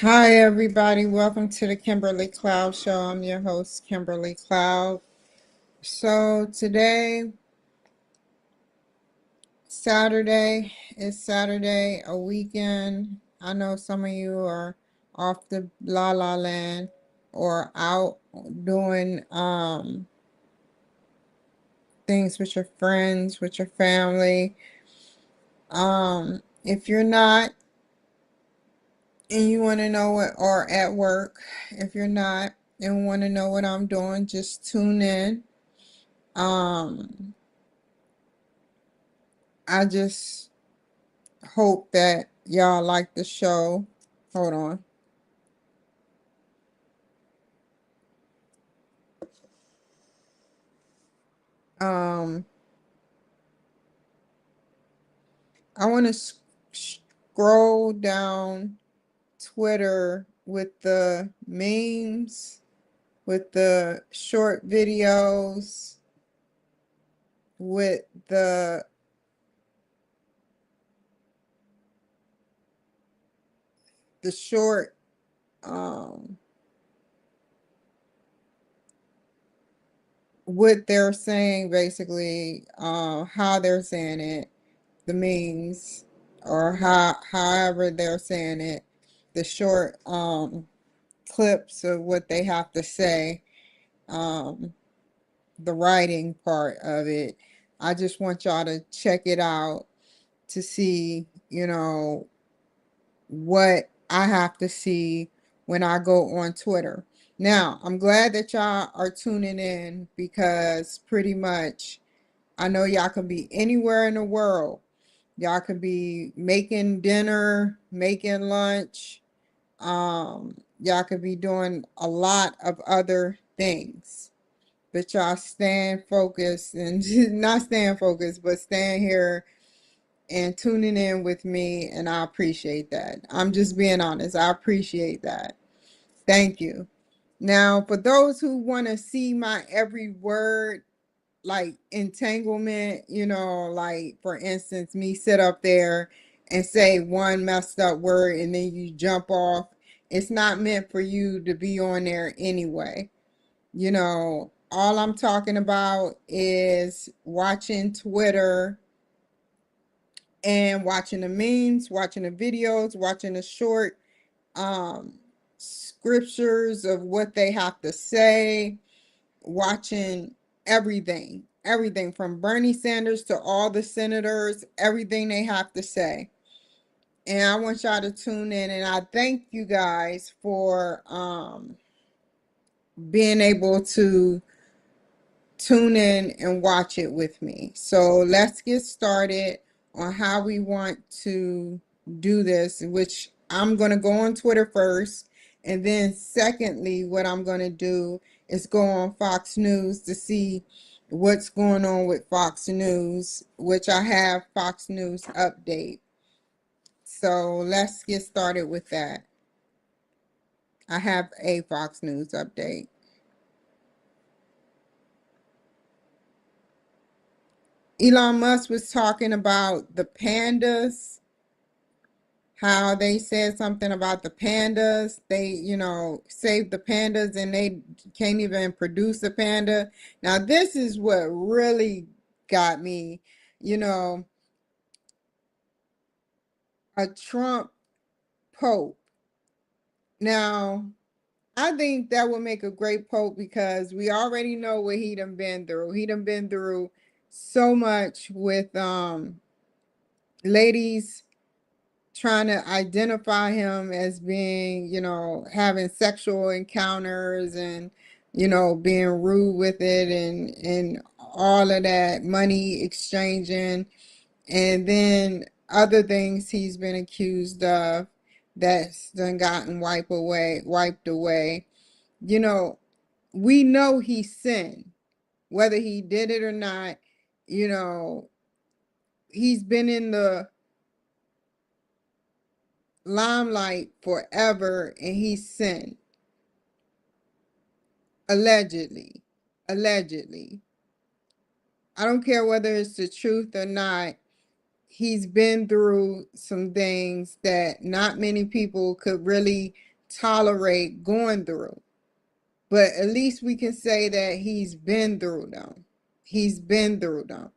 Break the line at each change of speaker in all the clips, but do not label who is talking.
Hi, everybody. Welcome to the Kimberly Cloud Show. I'm your host, Kimberly Cloud. So, today, Saturday, is Saturday, a weekend. I know some of you are off the La La Land or out doing things with your friends, with your family. If you're not and you want to know what, or at work, if you're not and want to know what I'm doing, just tune in. Um, I just hope that y'all like the show. Hold on. Um, I want to scroll down Twitter with the memes, with the short videos, with the short what they're saying, basically, how they're saying it, the memes, or however they're saying it, the short clips of what they have to say, um, the writing part of it. I just want y'all to check it out to see, what I have to see when I go on Twitter. Now, I'm glad that y'all are tuning in because pretty much I know y'all can be anywhere in the world. Y'all could be making dinner, making lunch. Y'all could be doing a lot of other things. But y'all staying focused and not staying focused, but staying here and tuning in with me. And I appreciate that. I'm just being honest. I appreciate that. Thank you. Now, for those who want to see my every word, like entanglement, like for instance, me sit up there and say one messed up word and then you jump off. It's not meant for you to be on there anyway. All I'm talking about is watching Twitter and watching the memes, watching the videos, watching the short um scriptures of what they have to say, watching everything from Bernie Sanders to all the senators, everything they have to say. And I want y'all to tune in, and I thank you guys for being able to tune in and watch it with me. So let's get started on how we want to do this, which I'm going to go on Twitter first. And then secondly, what I'm going to do is go on Fox News to see what's going on with Fox News, which I have Fox News update. So let's get started with that. I have a Fox News update. Elon Musk was talking about the pandas, how they said something about the pandas. They, saved the pandas and they can't even produce a panda. Now, this is what really got me, you know, a Trump Pope. Now, I think that would make a great Pope because we already know what he done been through. He done been through so much with ladies trying to identify him as being, having sexual encounters and, being rude with it and all of that, money exchanging, and then other things he's been accused of that's done gotten wiped away. You know, we know he sinned, whether he did it or not, you know, he's been in the limelight forever and he sinned. Allegedly. Allegedly. I don't care whether it's the truth or not. He's been through some things that not many people could really tolerate going through. But at least we can say that he's been through them. He's been through them.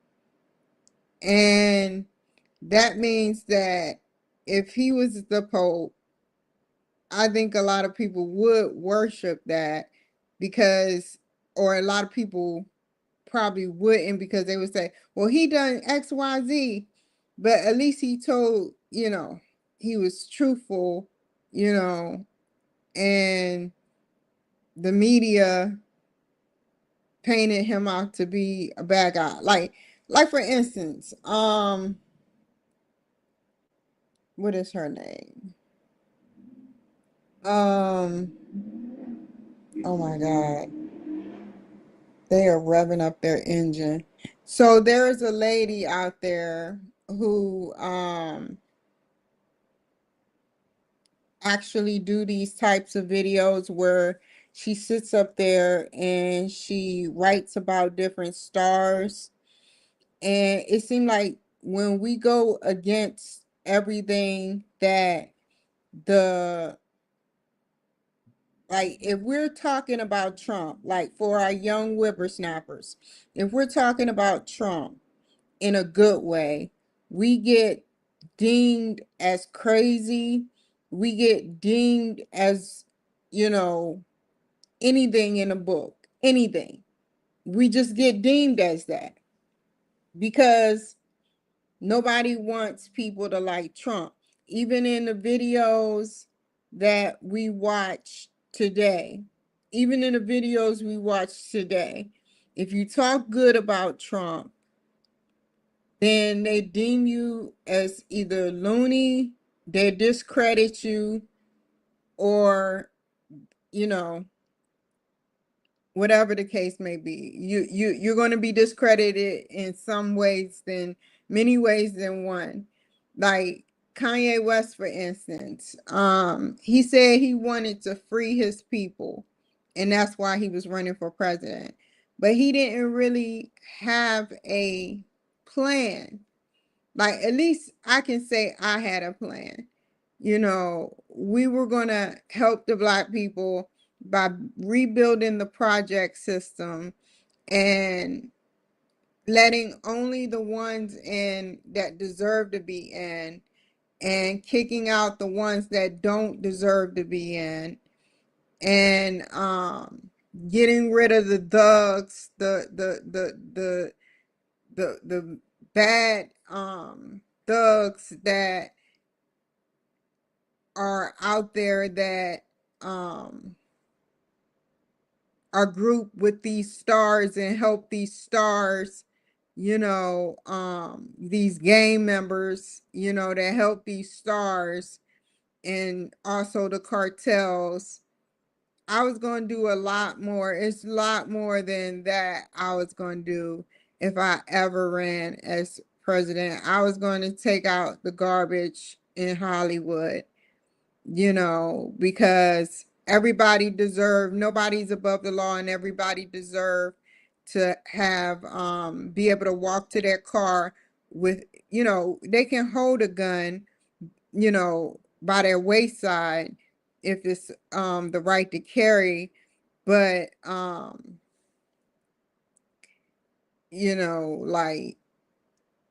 And that means that if he was the Pope, I think a lot of people would worship that because, or a lot of people probably wouldn't because they would say, well, he done X, Y, Z, but at least he told, he was truthful, you know, and the media painted him out to be a bad guy. Like for instance, what is her name? Um, oh my God. They are revving up their engine. So there is a lady out there who actually do these types of videos where she sits up there and she writes about different stars. And it seemed like when we go against everything that the like if we're talking about Trump, like for our young whippersnappers, if we're talking about Trump in a good way, we get deemed as crazy. We get deemed as, you know, anything in a book, anything. We just get deemed as that because nobody wants people to like Trump. Even in the videos that we watch today, even in the videos we watch today, if you talk good about Trump, then they deem you as either loony, they discredit you, or, you know, whatever the case may be. You're going to be discredited in some ways than many ways than one. Like Kanye West, for instance, he said he wanted to free his people, and that's why he was running for president. But he didn't really have a plan. Like, at least I can say I had a plan. We were going to help the Black people by rebuilding the project system and letting only the ones in that deserve to be in and kicking out the ones that don't deserve to be in, and getting rid of the thugs, the bad thugs that are out there that are grouped with these stars and help these stars, these gang members, that help these stars, and also the cartels. I was going to do a lot more. It's a lot more than that I was going to do if I ever ran as president. I was going to take out the garbage in Hollywood, because nobody's above the law, and everybody deserve to have be able to walk to their car with, they can hold a gun, by their wayside if it's the right to carry, but like,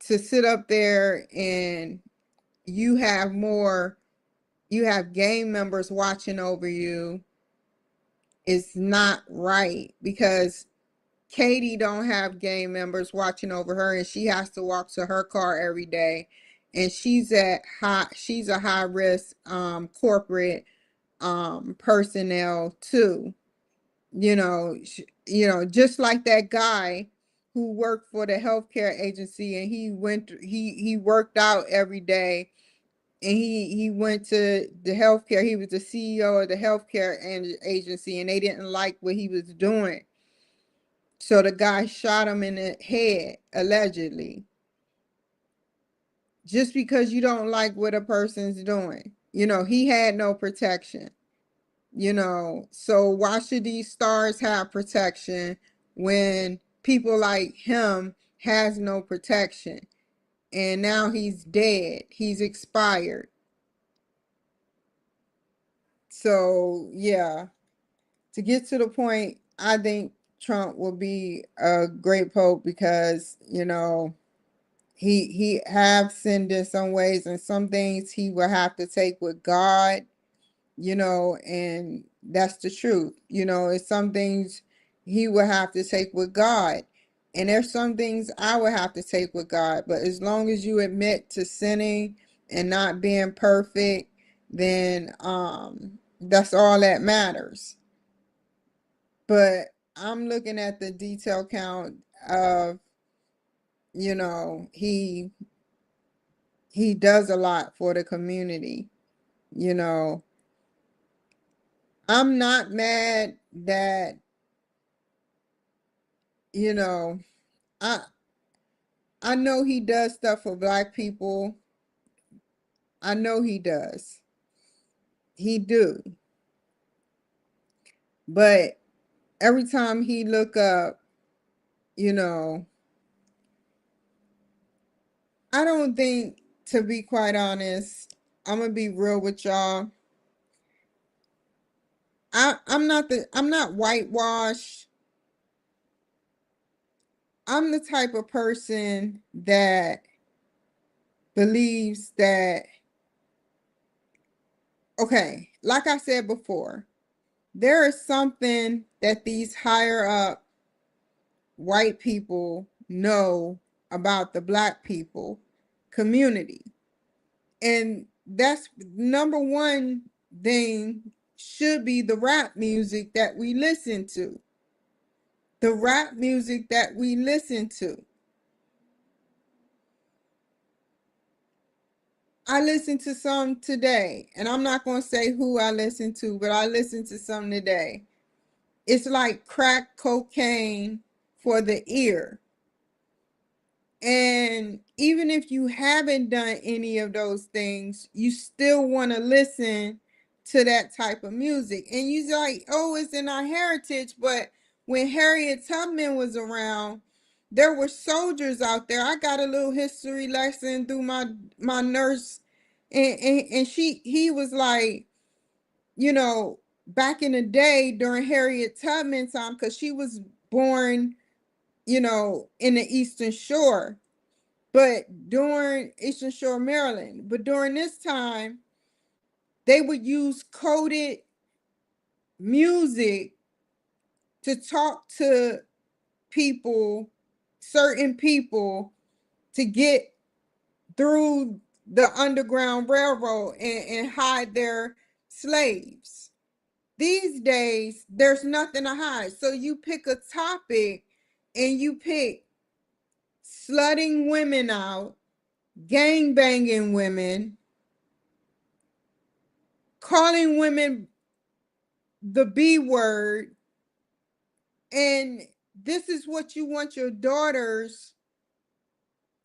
to sit up there and you have more you have gang members watching over you is not right, because Katie don't have gang members watching over her, and she has to walk to her car every day, and she's a high risk corporate personnel too. Just like that guy who worked for the healthcare agency, and he worked out every day, and he went to the healthcare. He was the CEO of the healthcare agency, and they didn't like what he was doing. So the guy shot him in the head, allegedly, just because you don't like what a person's doing. He had no protection. So why should these stars have protection when people like him has no protection? And now he's dead. He's expired. So yeah, to get to the point, I think Trump will be a great pope because, he have sinned in some ways, and some things he will have to take with God, and that's the truth. It's some things he will have to take with God. And there's some things I would have to take with God. But as long as you admit to sinning and not being perfect, then that's all that matters. But I'm looking at the detail count of, he does a lot for the community. You know, I'm not mad that, you know, I I know he does stuff for black people. I know he does. He do. But every time he look up, you know, I don't think, to be quite honest, I'm gonna be real with y'all. I'm not whitewashed. I'm the type of person that believes that, okay, like I said before, there is something that these higher up white people know about the black people community. And that's number one thing, should be the rap music that we listen to. The rap music that we listen to. I listened to some today, and I'm not going to say who I listened to, but I listened to some today. It's like crack cocaine for the ear. And even if you haven't done any of those things, you still want to listen to that type of music. And you're like, oh, it's in our heritage. But when Harriet Tubman was around, there were soldiers out there. I got a little history lesson through my nurse, and he was like, back in the day during Harriet Tubman time, because she was born, in the Eastern Shore, but during Eastern Shore, Maryland. But during this time, they would use coded music to talk to people, certain people, to get through the Underground Railroad and hide their slaves. These days, there's nothing to hide. So you pick a topic and you pick slutting women out, gang banging women, calling women the B word, and this is what you want your daughters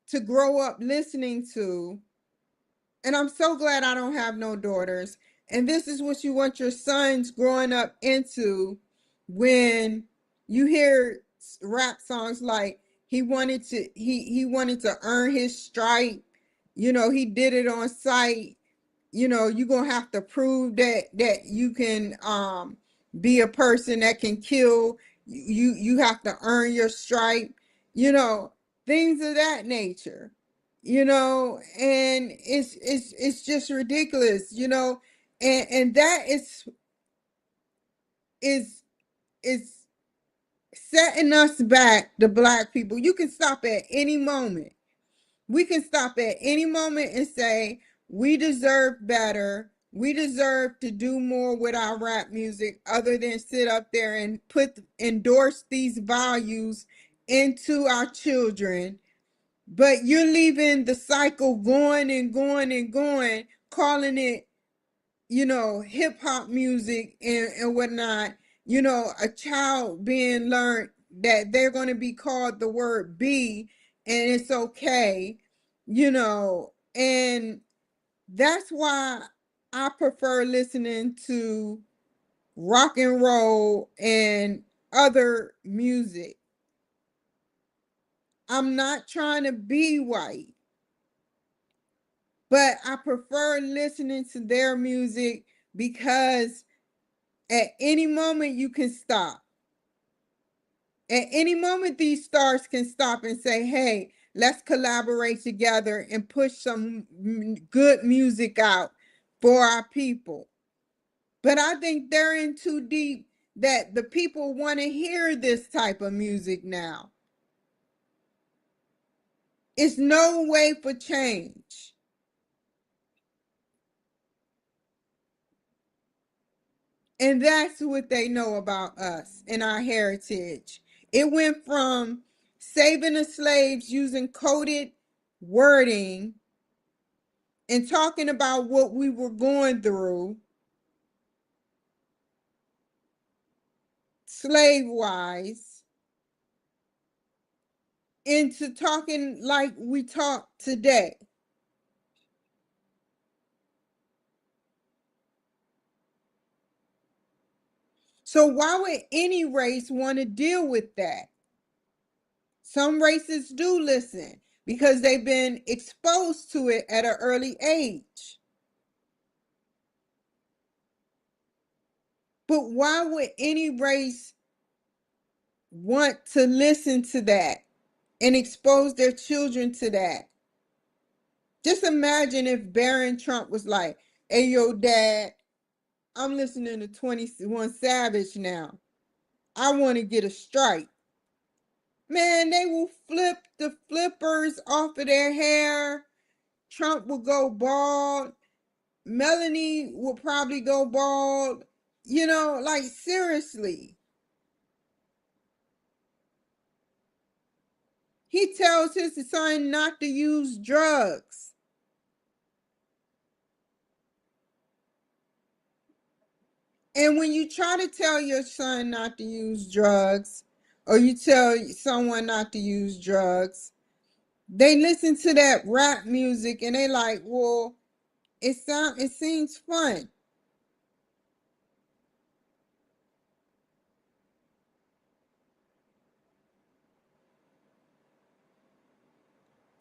to grow up listening to. And I'm so glad I don't have no daughters. And this is what you want your sons growing up into, when you hear rap songs like he wanted to earn his stripe. He did it on sight. You're gonna have to prove that you can be a person that can kill. You have to earn your stripe, you know things of that nature. And it's just ridiculous. And that is is setting us back, the black people. You can stop at any moment. We can stop at any moment and say, we deserve better. We deserve to do more with our rap music other than sit up there and endorse these values into our children. But you're leaving the cycle going and going and going, calling it, hip hop music and whatnot. A child being learned that they're going to be called the word B, and it's okay, and that's why I prefer listening to rock and roll and other music. I'm not trying to be white, but I prefer listening to their music because at any moment you can stop. At any moment, these stars can stop and say, hey, let's collaborate together and push some good music out for our people. But I think they're in too deep that the people want to hear this type of music now. It's no way for change. And that's what they know about us and our heritage. It went from saving the slaves using coded wording and talking about what we were going through, slave wise, into talking like we talk today. So, why would any race want to deal with that? Some races do listen because they've been exposed to it at an early age. But why would any race want to listen to that and expose their children to that? Just imagine if Barron Trump was like, hey, yo, dad, I'm listening to 21 Savage now. I want to get a strike. Man, they will flip the flippers off of their hair. Trump will go bald. Melanie will probably go bald. You know, like seriously. He tells his son not to use drugs. And when you try to tell your son not to use drugs, or you tell someone not to use drugs, they listen to that rap music and they like, well, it seems fun.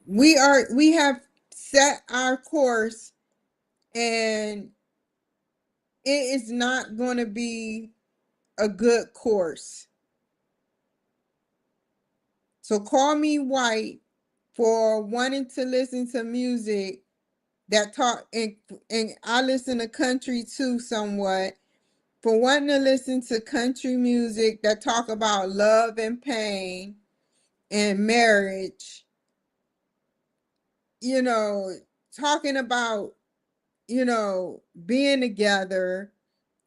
We have set our course, and it is not going to be a good course. So call me white for wanting to listen to music that talk, and I listen to country too somewhat, for wanting to listen to country music that talk about love and pain and marriage, you know, talking about, being together,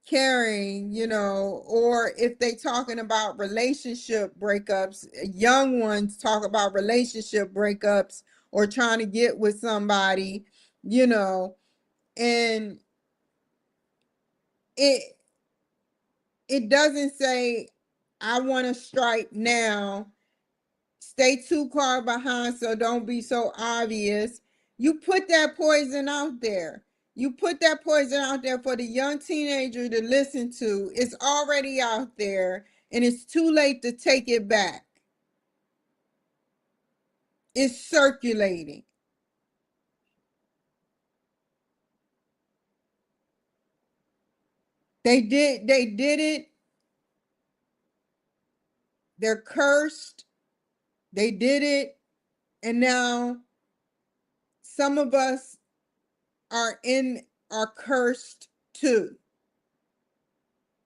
caring, or if they talking about relationship breakups, young ones talk about relationship breakups or trying to get with somebody, you know, and it it doesn't say I want to strike now. Stay 2 car behind, so don't be so obvious. You put that poison out there. You put that poison out there for the young teenager to listen to. It's already out there, and it's too late to take it back. It's circulating. They did it. They're cursed. They did it. And now some of us are cursed too,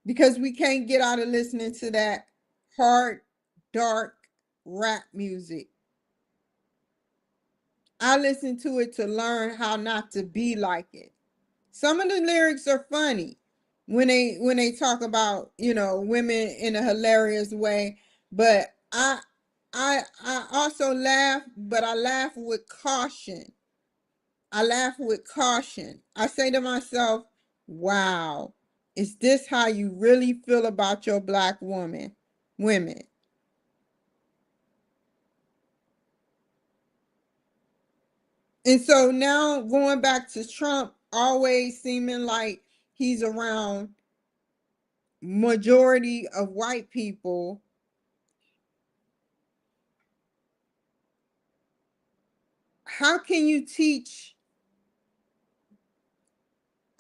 because we can't get out of listening to that hard, dark rap music. I listen to it to learn how not to be like it. Some of the lyrics are funny when they talk about, women in a hilarious way, but I also laugh, but I laugh with caution. I laugh with caution. I say to myself, wow, is this how you really feel about your black women? And so now going back to Trump always seeming like he's around majority of white people, how can you teach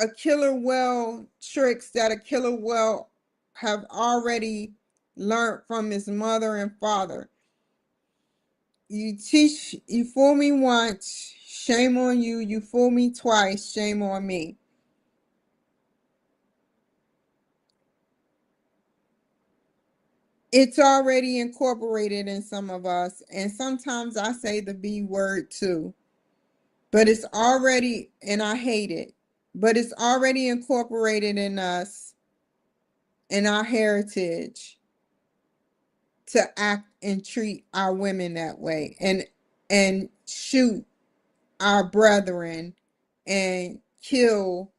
a killer whale tricks that a killer whale have already learned from his mother and father. You fool me once, shame on you. You fool me twice, shame on me. It's already incorporated in some of us, and sometimes I say the B word too. But it's already, and I hate it, but it's already incorporated in us, in our heritage, to act and treat our women that way, and shoot our brethren and kill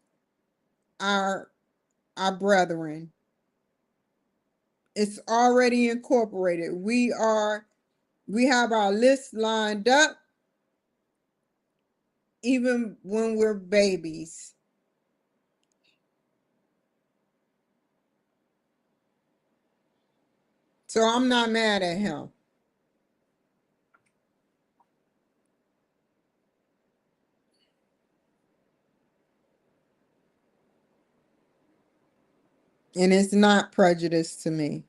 our our brethren. It's already incorporated. We have our list lined up even when we're babies. So I'm not mad at him. And it's not prejudice to me.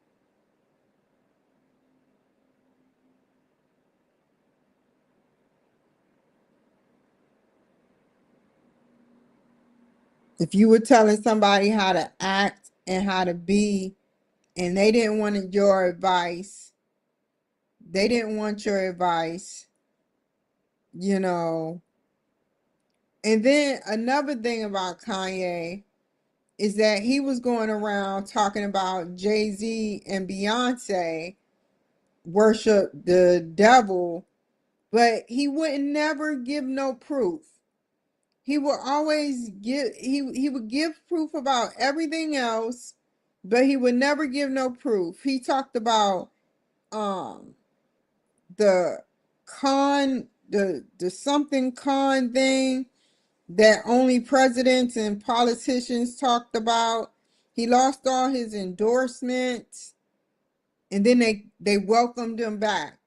If you were telling somebody how to act and how to be, and they didn't want your advice, they didn't want your advice, you know. And then another thing about Kanye is that he was going around talking about Jay-Z and Beyonce worship the devil, but he would never give no proof. He would always give he would give proof about everything else, but he would never give no proof. He talked about um the the something con thing that only presidents and politicians talked about. He lost all his endorsements, and then they welcomed him back.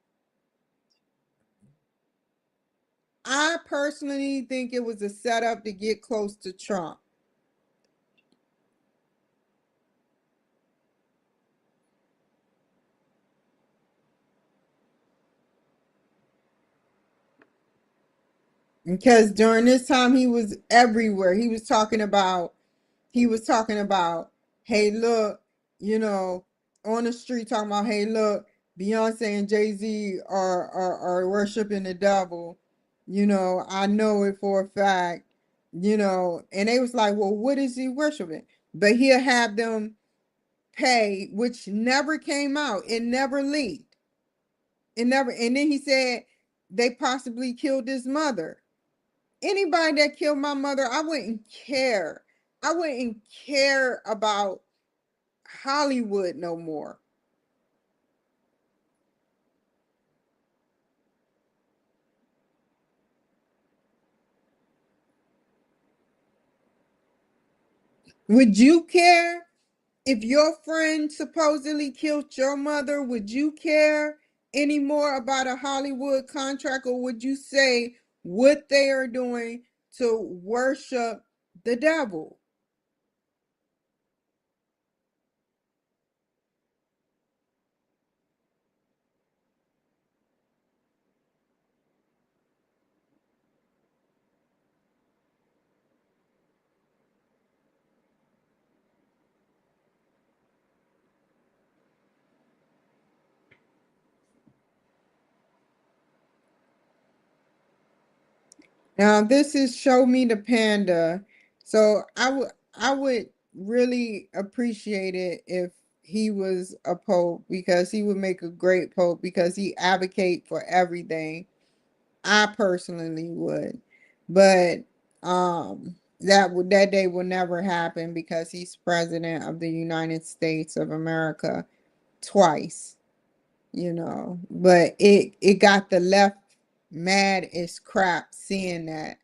I personally think it was a setup to get close to Trump. Because during this time he was everywhere. He was talking about, hey, look, you know, on the street talking about, hey, look, Beyonce and Jay-Z are worshiping the devil. You know, I know it for a fact, you know, and they was like, well, what is he worshiping? But he'll have them pay, which never came out. It never leaked. It never, and then he said they possibly killed his mother. Anybody that killed my mother, I wouldn't care. I wouldn't care about Hollywood no more. Would you care if your friend supposedly killed your mother? Would you care any more about a Hollywood contract, or would you say what they are doing to worship the devil? Now this is Show Me the Panda. So I would really appreciate it if he was a pope, because he would make a great pope because he advocate for everything. I personally would. But that day will never happen because he's president of the United States of America twice, you know. But it got the left mad as crap seeing that.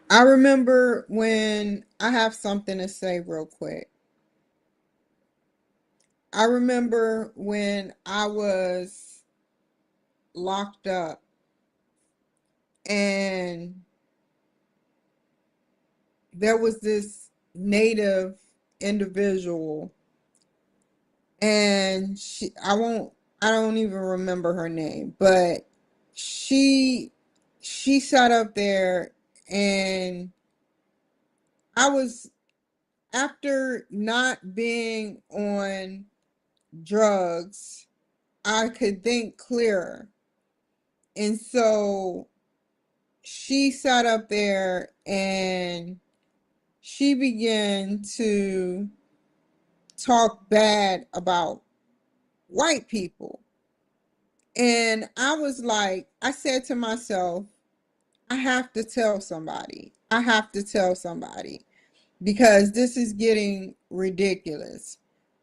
I remember when I have something to say real quick. I remember when I was locked up and there was this native individual and I don't even remember her name, but she she sat up there and I was after not being on drugs, I could think clearer. And so she sat up there and she began to talk bad about white people. And I was like, I said to myself, I have to tell somebody. I have to tell somebody because this is getting ridiculous.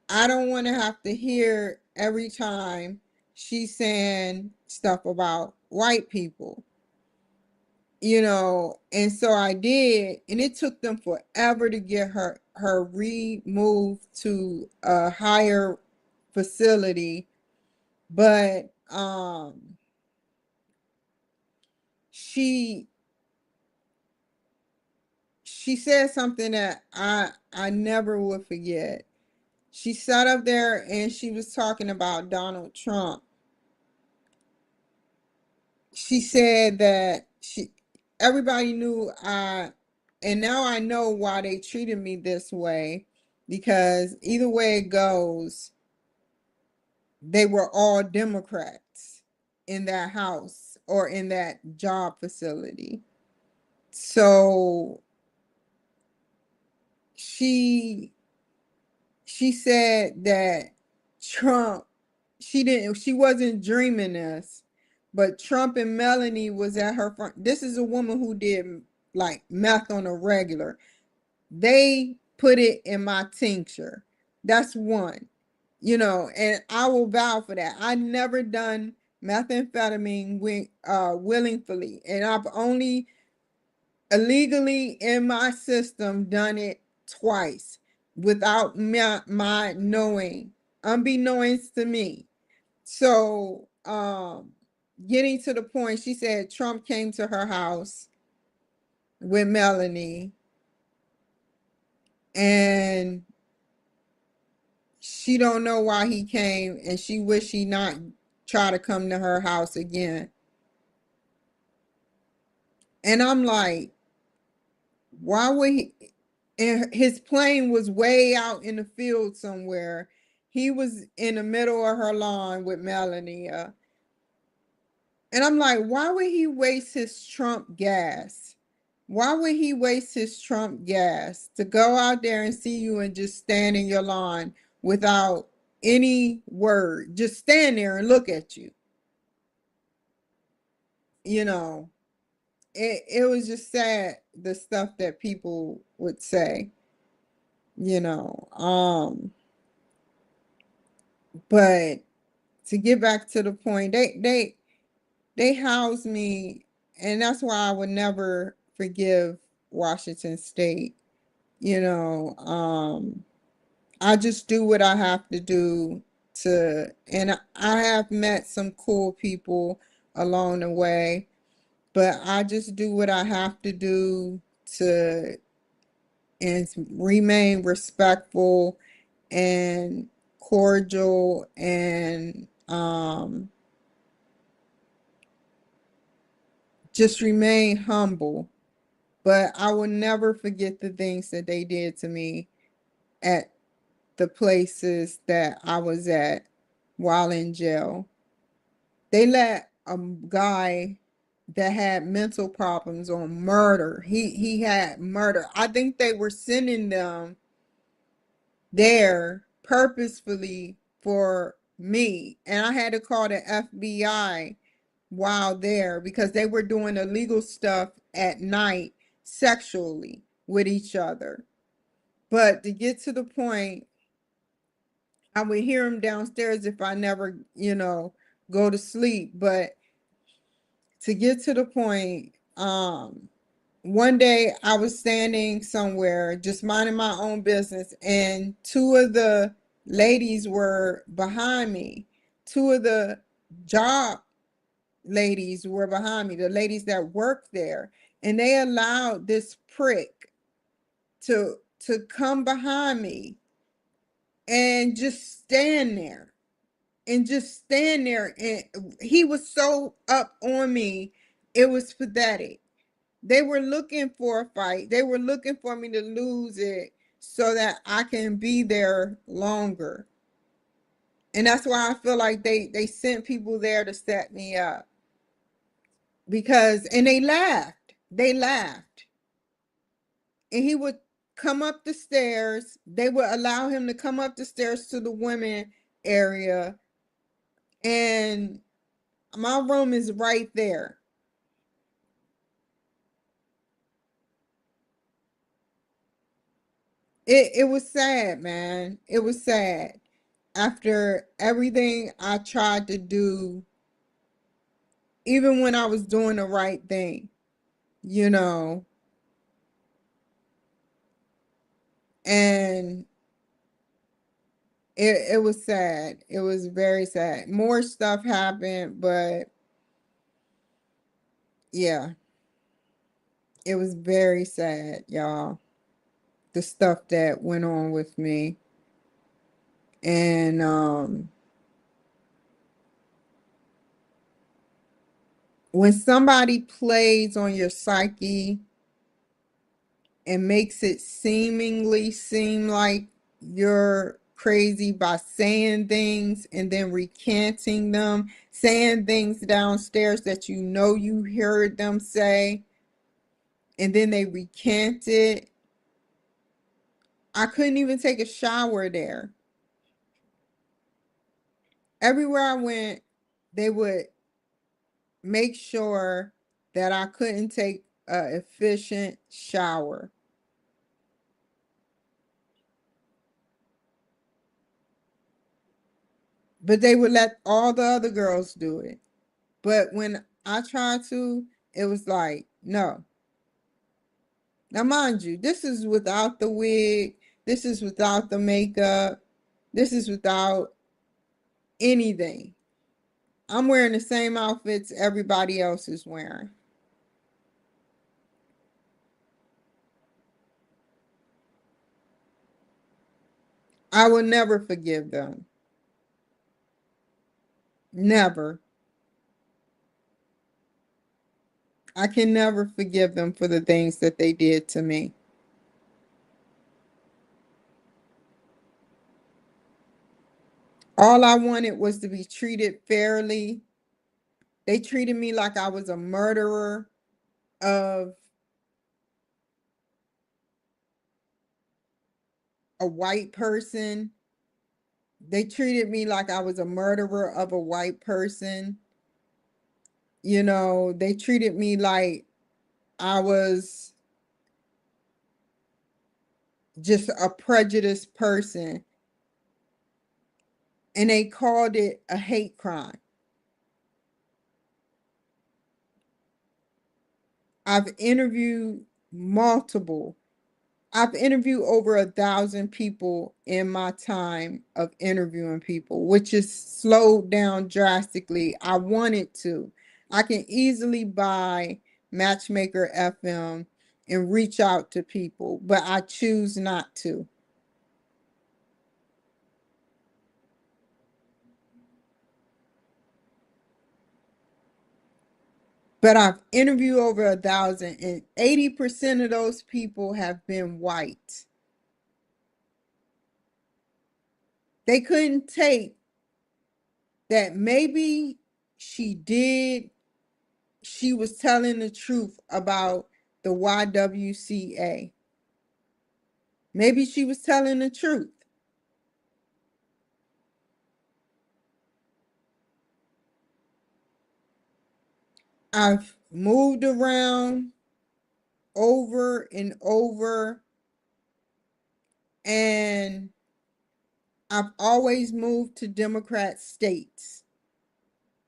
I don't want to have to hear every time she's saying stuff about white people, and so I did, and it took them forever to get her removed to a higher facility, but she she said something that I never would forget. She sat up there and she was talking about Donald Trump. She said that everybody knew and now I know why they treated me this way, because either way it goes, they were all Democrats in that house or in that job facility. So she she said that Trump, she wasn't dreaming this, but Trump and Melanie was at her front. This is a woman who did like meth on a regular. They put it in my tincture. That's one, and I will vow for that. I never done methamphetamine willingly, and I've only illegally in my system done it twice without my knowing, unbeknownst to me. So getting to the point, she said Trump came to her house with Melanie and she don't know why he came and she wish he not try to come to her house again. And I'm like, why would he? And his plane was way out in the field somewhere. He was in the middle of her lawn with Melanie. And I'm like, why would he waste his Trump gas? Why would he waste his Trump gas to go out there and see you and just stand in your lawn without any word? Just stand there and look at you. You know, it was just sad, the stuff that people would say, you know. But to get back to the point, they housed me, and that's why I would never forgive Washington State. You know, I just do what I have to do and I have met some cool people along the way, but I just do what I have to do to and remain respectful and cordial and just remain humble. But I will never forget the things that they did to me at the places that I was at while in jail. They let a guy that had mental problems on murder. He had murder. I think they were sending them there purposefully for me. And I had to call the FBI while there because they were doing illegal stuff at night sexually with each other. But to get to the point, I would hear them downstairs if I never, go to sleep. But to get to the point, one day I was standing somewhere just minding my own business, and two of the ladies were behind me. Two of the job ladies were behind me, the ladies that work there, and they allowed this prick to come behind me and just stand there and just stand there, and he was so up on me. It was pathetic. They were looking for a fight. They were looking for me to lose it so that I can be there longer. And that's why I feel like they sent people there to set me up, because and they laughed. They laughed. And he would come up the stairs. They would allow him to come up the stairs to the women area, and my room is right there. It was sad, man. It was sad. After everything I tried to do, even when I was doing the right thing, you know, and it was sad. It was very sad. More stuff happened, but yeah, it was very sad, y'all. The stuff that went on with me. And when somebody plays on your psyche and makes it seemingly seem like you're crazy by saying things and then recanting them, saying things downstairs that you know you heard them say, and then they recant it. I couldn't even take a shower there. Everywhere I went, they would make sure that I couldn't take a efficient shower. But they would let all the other girls do it. But when I tried to, it was like, no. Now, mind you, this is without the wig. This is without the makeup. This is without anything. I'm wearing the same outfits everybody else is wearing. I will never forgive them. Never. I can never forgive them for the things that they did to me. All I wanted was to be treated fairly. They treated me like I was a murderer of a white person. They treated me like I was a murderer of a white person. They treated me like I was just a prejudiced person. And they called it a hate crime. I've interviewed multiple I've interviewed over 1,000 people in my time of interviewing people, which is slowed down drastically. I wanted to. I can easily buy Matchmaker FM and reach out to people, but I choose not to. But I've interviewed over 1,000, and 80% of those people have been white. They couldn't take that maybe she did she was telling the truth about the YWCA. Maybe she was telling the truth. I've moved around over and over, and I've always moved to Democrat states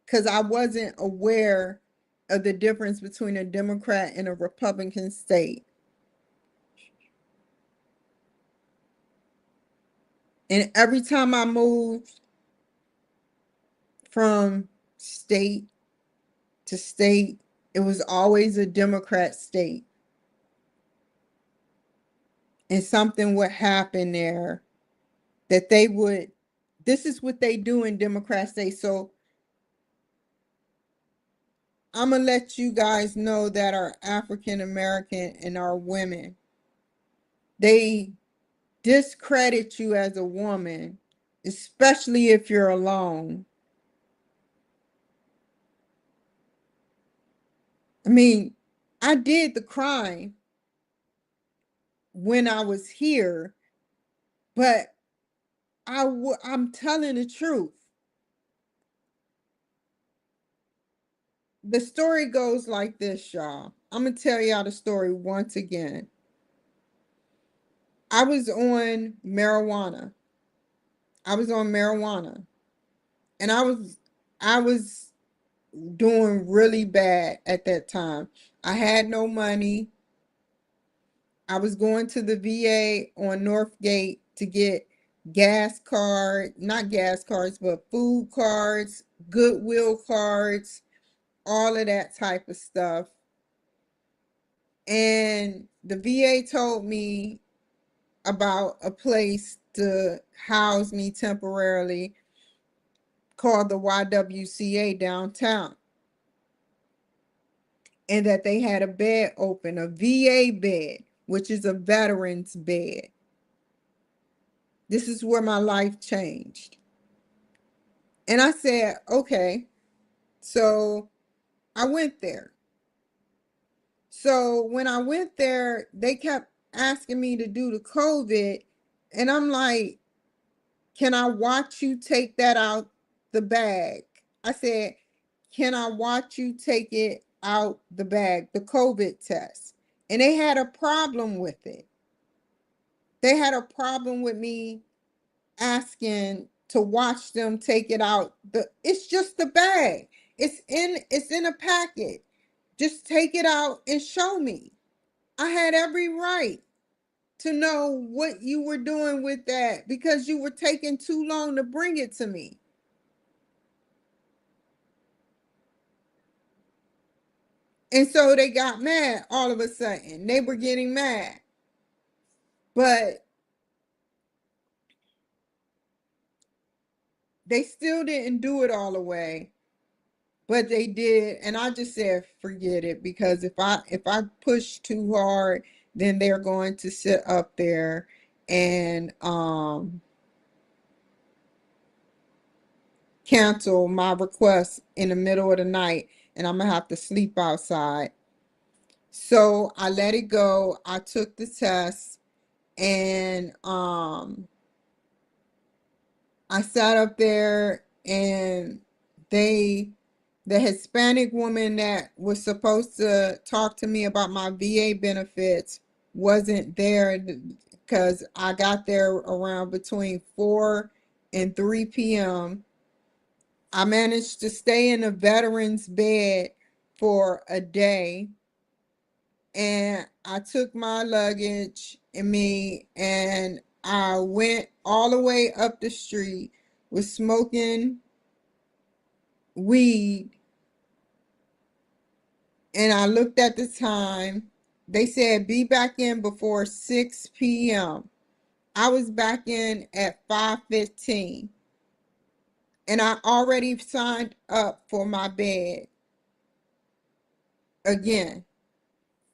because I wasn't aware of the difference between a Democrat and a Republican state. And every time I moved from state to state, it was always a Democrat state. And something would happen there that they would, this is what they do in Democrat states. So I'm going to let you guys know that are African American and are women. They discredit you as a woman, especially if you're alone. I mean, I did the crime when I was here, but I'm telling the truth. The story goes like this, y'all. I'm going to tell y'all the story once again. I was on marijuana. I was on marijuana. And I was doing really bad at that time. I had no money. I was going to the VA on Northgate to get gas card, not gas cards, but food cards, Goodwill cards, all of that type of stuff. And the VA told me about a place to house me temporarily called the YWCA downtown. And that they had a bed open, a VA bed, which is a veteran's bed. This is where my life changed. And I said, okay. So I went there. So when I went there, they kept asking me to do the COVID. And I'm like, can I watch you take that out the bag? I said, can I watch you take it out the bag, the COVID test? And they had a problem with it. They had a problem with me asking to watch them take it out. It's just the bag. It's in a packet. Just take it out and show me. I had every right to know what you were doing with that because you were taking too long to bring it to me. And so they got mad all of a sudden. They were getting mad. But they still didn't do it all the way. But they did, and I just said forget it because if I push too hard, then they're going to sit up there and cancel my request in the middle of the night, and I'm gonna have to sleep outside. So I let it go. I took the test, and I sat up there, and they the Hispanic woman that was supposed to talk to me about my VA benefits wasn't there because I got there around between 4 and 3 p.m. I managed to stay in a veteran's bed for a day, and I took my luggage and me, and I went all the way up the street, was smoking weed, and I looked at the time. They said be back in before 6 p.m. I was back in at 5:15, and I already signed up for my bed again.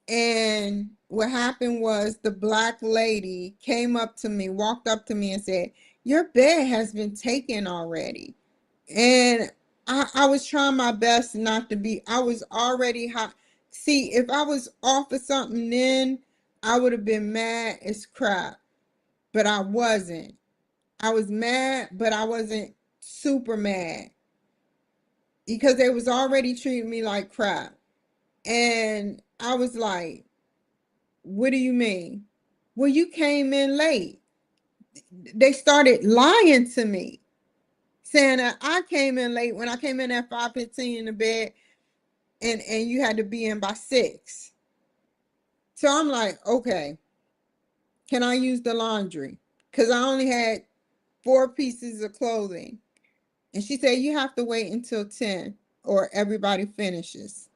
And what happened was the black lady came up to me, walked up to me and said, your bed has been taken already. And I was trying my best not to be, I was already hot. See, if I was off of something then, I would have been mad as crap. But I wasn't. I was mad, but I wasn't super mad because they was already treating me like crap. And I was like, what do you mean? Well, you came in late. They started lying to me, saying that I came in late when I came in at 5:15 in the bed. and you had to be in by 6. So I'm like, okay, can I use the laundry? Because I only had 4 pieces of clothing. And she said, you have to wait until 10 or everybody finishes.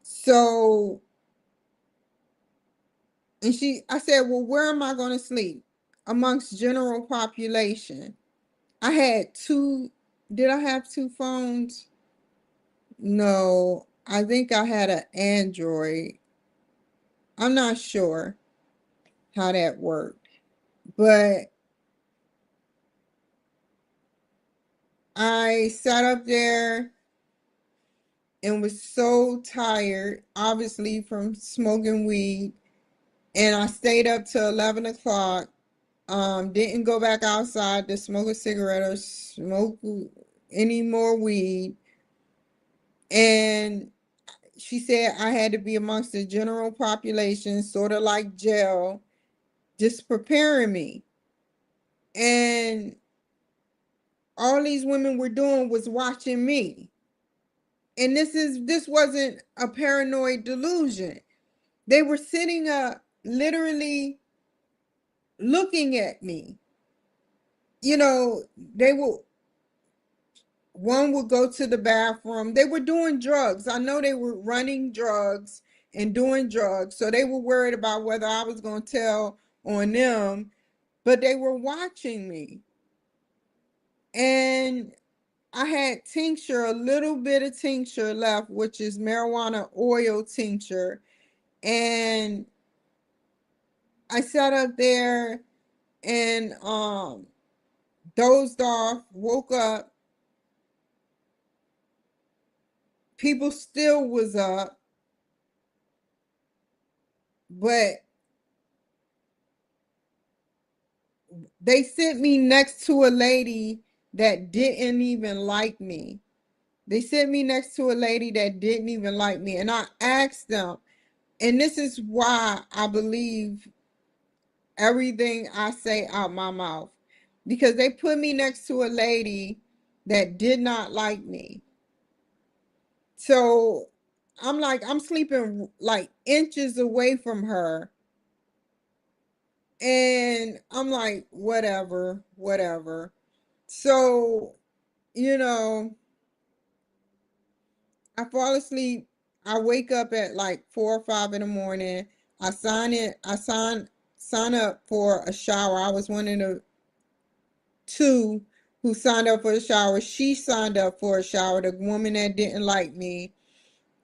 So, I said, well, where am I going to sleep? Amongst general population. I had two, did I have 2 phones? No, I think I had an Android. I'm not sure how that worked, but I sat up there and was so tired, obviously from smoking weed, and I stayed up till 11 o'clock. Didn't go back outside to smoke a cigarette or smoke any more weed. And she said I had to be amongst the general population, sort of like jail, just preparing me. And all these women were doing was watching me. And this wasn't a paranoid delusion. They were sitting up literally looking at me. You know, they were one would go to the bathroom. They were doing drugs. I know they were running drugs and doing drugs. So they were worried about whether I was going to tell on them, but they were watching me. And I had tincture, a little bit of tincture left, which is marijuana oil tincture. And I sat up there and dozed off, woke up. People still was up, but they sent me next to a lady that didn't even like me. They sent me next to a lady that didn't even like me. And I asked them, and this is why I believe everything I say out my mouth, because they put me next to a lady that did not like me. So I'm like, I'm sleeping like inches away from her. And I'm like, whatever, whatever. So, you know, I fall asleep. I wake up at like 4 or 5 in the morning. I sign up for a shower. I was one of the 2 who signed up for the shower. She signed up for a shower, the woman that didn't like me.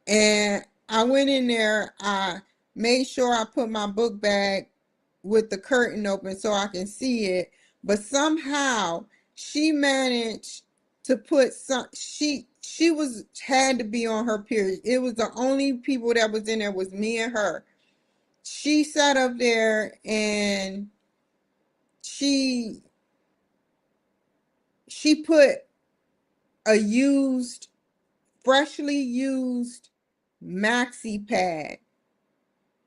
And I went in there. I made sure I put my book bag with the curtain open so I can see it. But somehow she managed to put she was had to be on her period. It was the only people that was in there was me and her. She sat up there and she she put a freshly used maxi pad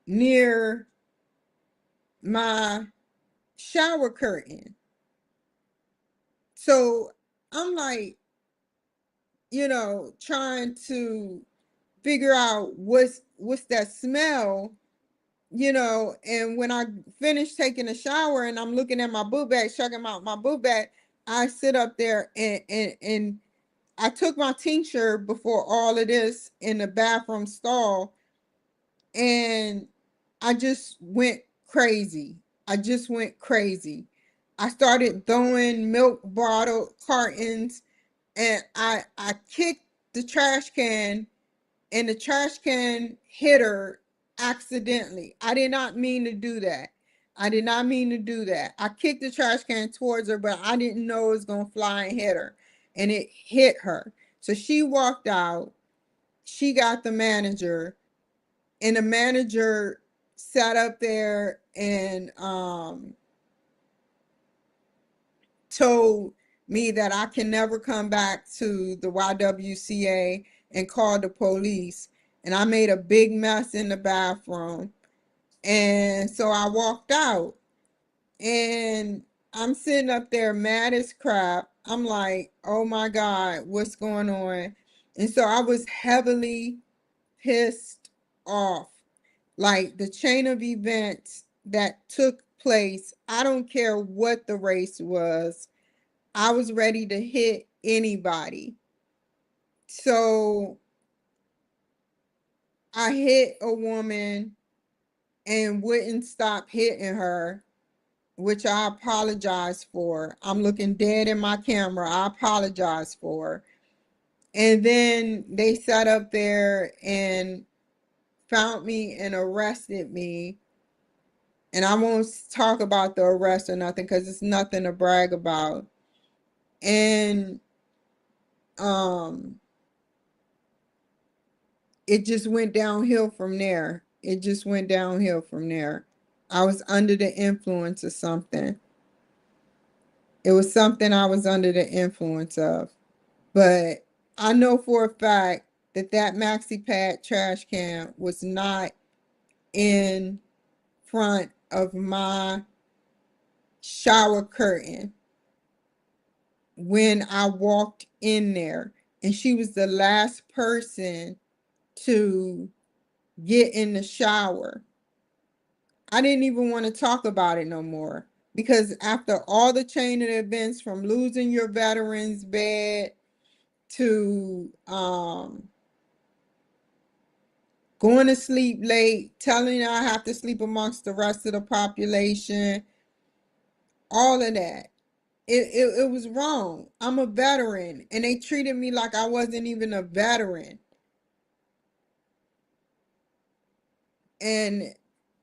near my shower curtain. So I'm like, trying to figure out what's that smell, and when I finish taking a shower and I'm looking at my book bag, checking out my book bag, I sit up there and I took my tincture before all of this in the bathroom stall, and I just went crazy. I just went crazy. I started throwing milk bottle cartons, and I kicked the trash can, and the trash can hit her accidentally. I did not mean to do that. I did not mean to do that. I kicked the trash can towards her, but I didn't know it was going to fly and hit her. And it hit her. So she walked out. She got the manager, and the manager sat up there and told me that I can never come back to the YWCA and call the police. And I made a big mess in the bathroom. And so I walked out, and I'm sitting up there mad as crap. I'm like, oh my God, what's going on? And so I was heavily pissed off. Like the chain of events that took place, I don't care what the race was, I was ready to hit anybody. So I hit a woman and wouldn't stop hitting her, which I apologize for. I'm looking dead in my camera. I apologize for. And then they sat up there and found me and arrested me. And I won't talk about the arrest or nothing because it's nothing to brag about. And um it just went downhill from there. It just went downhill from there. I was under the influence of something. It was something I was under the influence of. But I know for a fact that that maxi pad trash can was not in front of my shower curtain when I walked in there. And she was the last person to get in the shower. I didn't even want to talk about it no more because after all the chain of events from losing your veterans bed to going to sleep late, telling you I have to sleep amongst the rest of the population, all of that. It was wrong. I'm a veteran, and they treated me like I wasn't even a veteran. And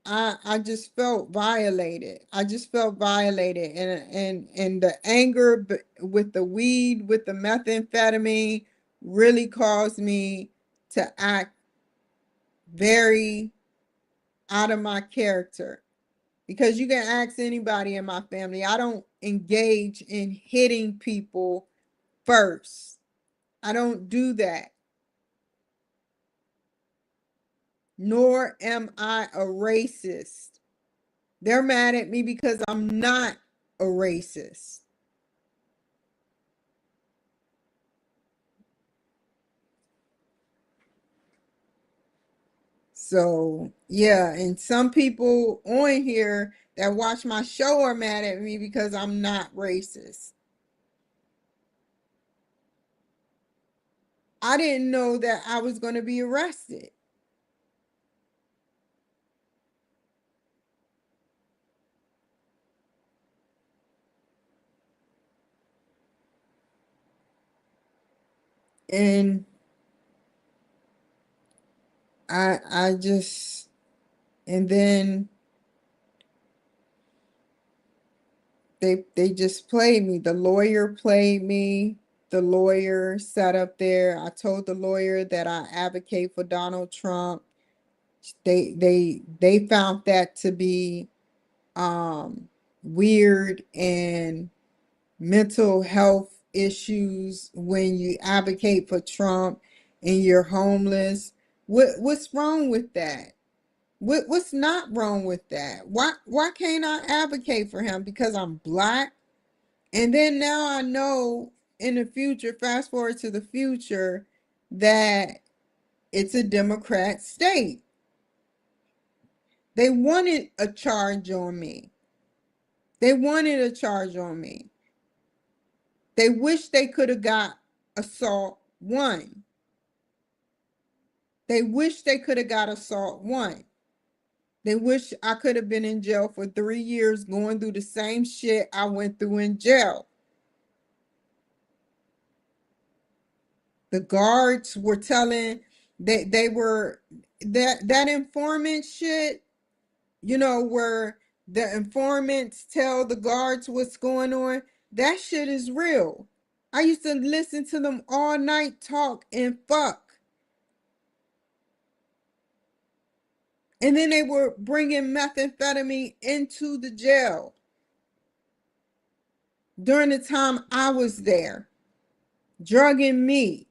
I just felt violated. I just felt violated, and the anger with the weed, with the methamphetamine, really caused me to act very out of my character. Because you can ask anybody in my family, I don't engage in hitting people first. I don't do that. Nor am I a racist. They're mad at me because I'm not a racist. So, yeah, and some people on here that watch my show are mad at me because I'm not racist. I didn't know that I was going to be arrested. And I just, and then they just played me. The lawyer played me. The lawyer sat up there. I told the lawyer that I advocate for Donald Trump. They found that to be weird and mental health issues when you advocate for Trump and you're homeless. What's wrong with that? What's not wrong with that? Why can't I advocate for him? Because I'm black? And then now I know in the future, fast forward to the future, that it's a Democrat state. They wanted a charge on me. They wanted a charge on me. They wish they could have got assault one. They wish they could have got assault one. They wish I could have been in jail for 3 years going through the same shit I went through in jail. The guards were telling they were that informant shit, where the informants tell the guards what's going on. That shit is real. I used to listen to them all night talk and fuck. And then they were bringing methamphetamine into the jail during the time I was there, drugging me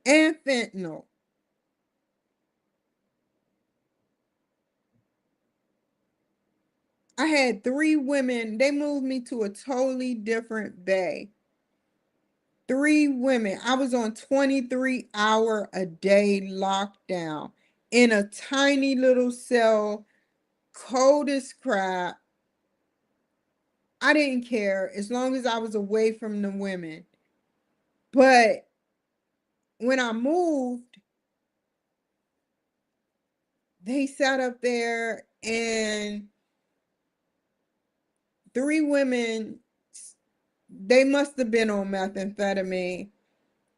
and fentanyl. I had 3 women. They moved me to a totally different bay. 3 women. I was on 23-hour a day lockdown in a tiny little cell, cold as crap. I didn't care as long as I was away from the women. But when I moved, they sat up there and 3 women, they must have been on methamphetamine.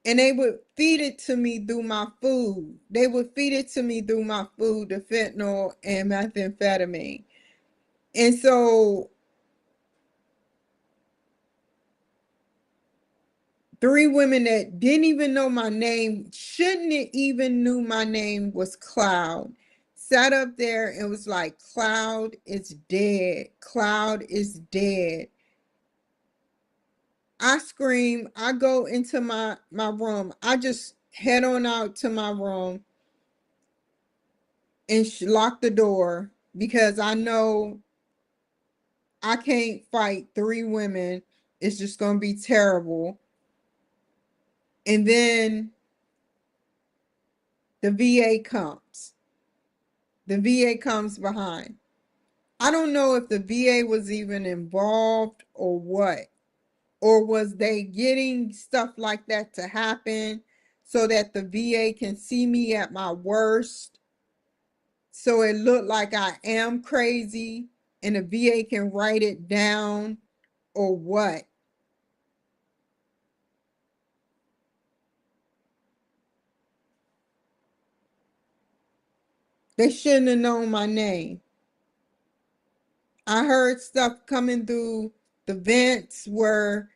And they would feed it to me through my food. They would feed it to me through my food, the fentanyl and methamphetamine. And so 3 women that didn't even know my name, shouldn't have even knew my name, was Cloud, sat up there and was like, Cloud is dead. Cloud is dead. I scream. I go into my room. I just head on out to my room and lock the door because I know I can't fight 3 women. It's just going to be terrible. And then the VA comes. The VA comes behind. I don't know if the VA was even involved or what, or was they getting stuff like that to happen so that the VA can see me at my worst, so it looked like I am crazy and the VA can write it down, or what. They shouldn't have known my name. I heard stuff coming through the vents where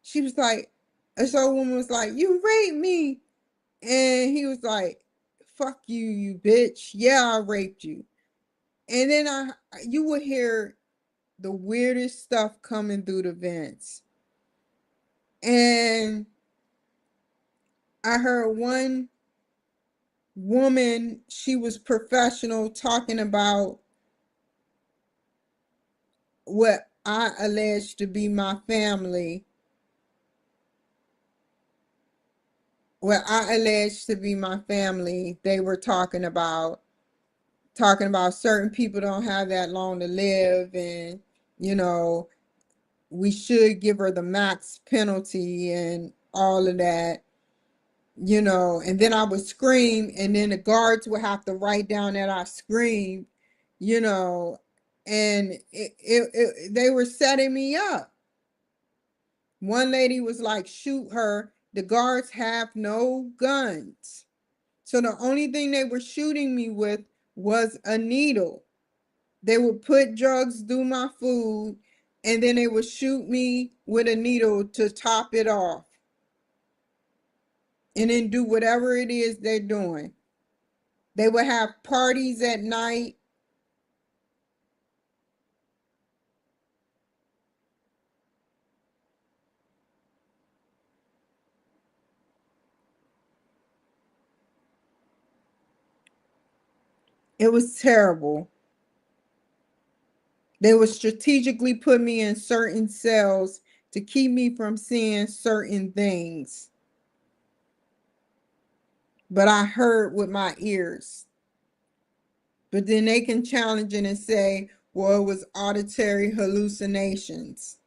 she was like, this old woman was like, you raped me. And he was like, fuck you, you bitch. Yeah, I raped you. And then you would hear the weirdest stuff coming through the vents. And I heard one woman, she was professional, talking about what I alleged to be my family. What I alleged to be my family, they were talking about certain people don't have that long to live, and you know, we should give her the max penalty and all of that, and then I would scream, and then the guards would have to write down that I screamed, you know, and they were setting me up. One lady was like, shoot her. The guards have no guns. So the only thing they were shooting me with was a needle. They would put drugs through my food and then they would shoot me with a needle to top it off and then do whatever it is they're doing. They would have parties at night. It was terrible. They would strategically put me in certain cells to keep me from seeing certain things. But I heard with my ears. But then they can challenge it and say, well, it was auditory hallucinations.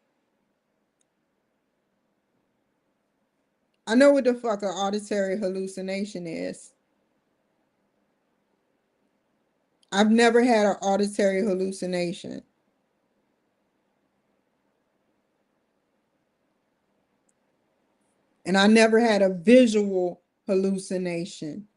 I know what the fuck an auditory hallucination is. I've never had an auditory hallucination. And I never had a visual hallucination.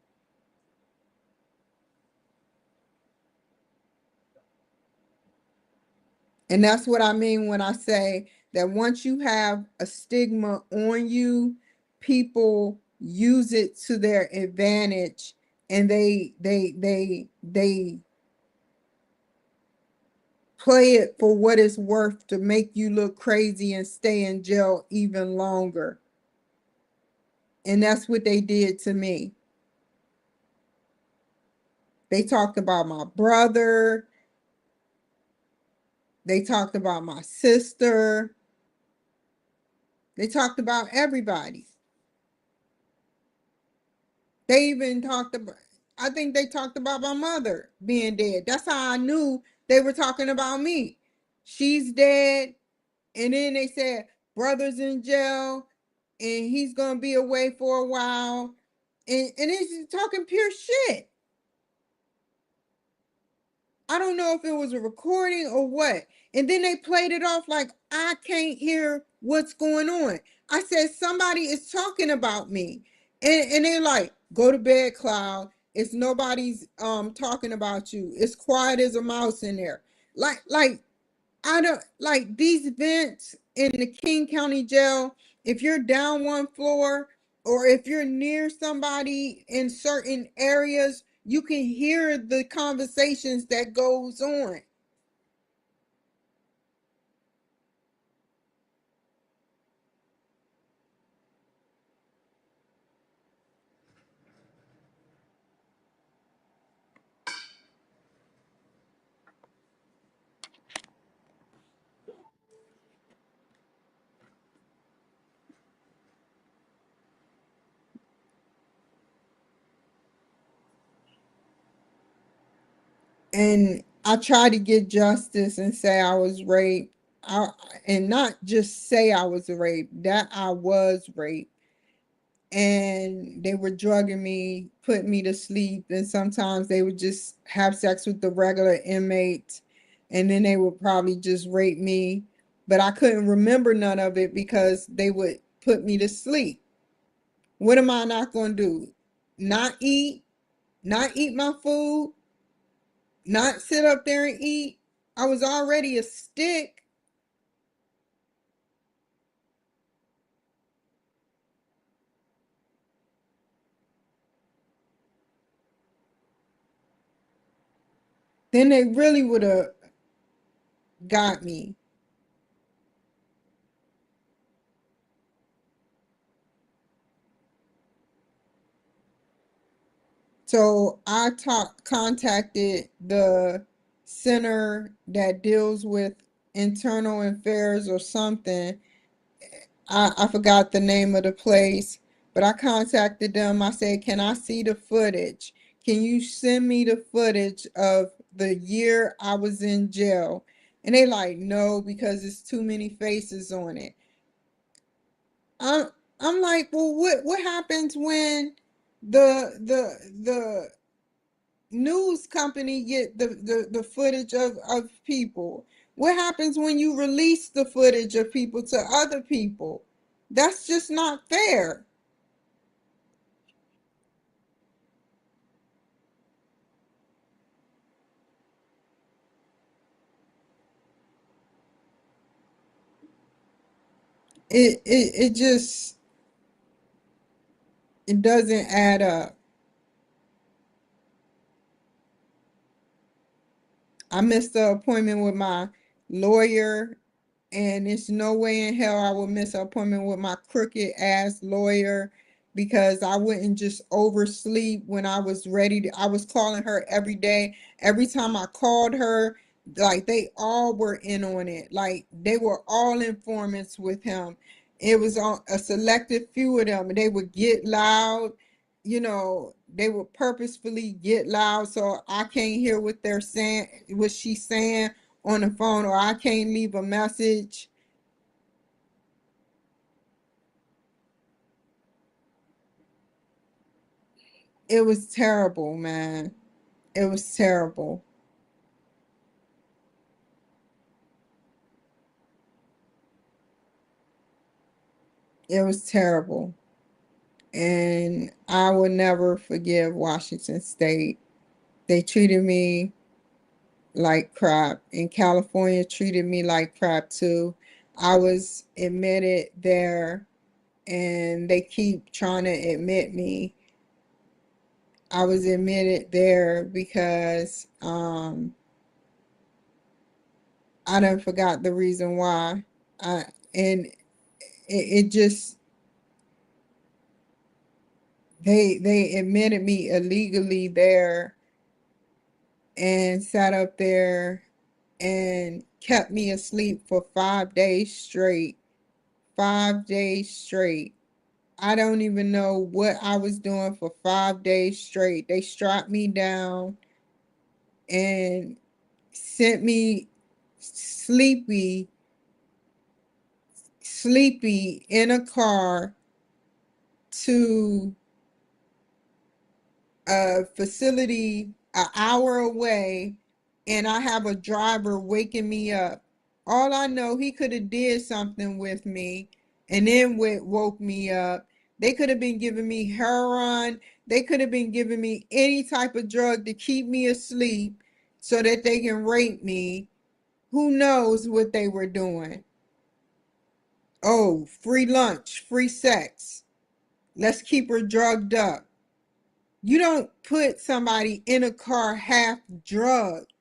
And that's what I mean when I say that once you have a stigma on you, people use it to their advantage, and they play it for what it's worth to make you look crazy and stay in jail even longer. And that's what they did to me. They talked about my brother. They talked about my sister. They talked about everybody. They even talked about, I think they talked about my mother being dead. That's how I knew they were talking about me. She's dead. And then they said, brother's in jail and he's going to be away for a while. And it's talking pure shit. I don't know if it was a recording or what. And then they played it off like I can't hear what's going on. I said, somebody is talking about me. And they're like, go to bed, Cloud. It's nobody's talking about you. It's quiet as a mouse in there. Like I don't like these vents in the King County Jail. If you're down one floor or if you're near somebody in certain areas, you can hear the conversations that goes on. And I try to get justice and say I was raped. I, and not just say I was raped, that I was raped. And they were drugging me, putting me to sleep, and sometimes they would just have sex with the regular inmates, and then they would probably just rape me. But I couldn't remember none of it because they would put me to sleep. What am I not going to do? Not eat? Not eat my food? Not sit up there and eat? I was already a stick. Then they really would have got me. So I contacted the center that deals with internal affairs or something. I forgot the name of the place, but I contacted them. I said, can I see the footage? Can you send me the footage of the year I was in jail? And they like, no, because it's too many faces on it. I'm I'm like, well, what happens when the news company get the footage of people? What happens when you release the footage of people to other people? That's just not fair. It just it doesn't add up. I missed the appointment with my lawyer, and there's no way in hell I would miss an appointment with my crooked ass lawyer because I wouldn't just oversleep when I was ready to. I was calling her every day. Every time I called her, like they all were in on it. Like they were all informants with him. It was on a selected few of them, and they would get loud. They would purposefully get loud so I can't hear what they're saying, what she's saying on the phone, or I can't leave a message. It was terrible, man. It was terrible. It was terrible. And I will never forgive Washington State. They treated me like crap. And California treated me like crap too. I was admitted there and they keep trying to admit me. I was admitted there because I done forgot the reason why. And it just they admitted me illegally there and sat up there and kept me asleep for 5 days straight. 5 days straight. I don't even know what I was doing for 5 days straight. They strapped me down and sent me sleepy, sleepy in a car to a facility an hour away, and I have a driver waking me up. All I know, he could have did something with me and then woke me up. They could have been giving me heroin. They could have been giving me any type of drug to keep me asleep so that they can rape me. Who knows what they were doing? Oh, free lunch, free sex. Let's keep her drugged up. You don't put somebody in a car half drugged.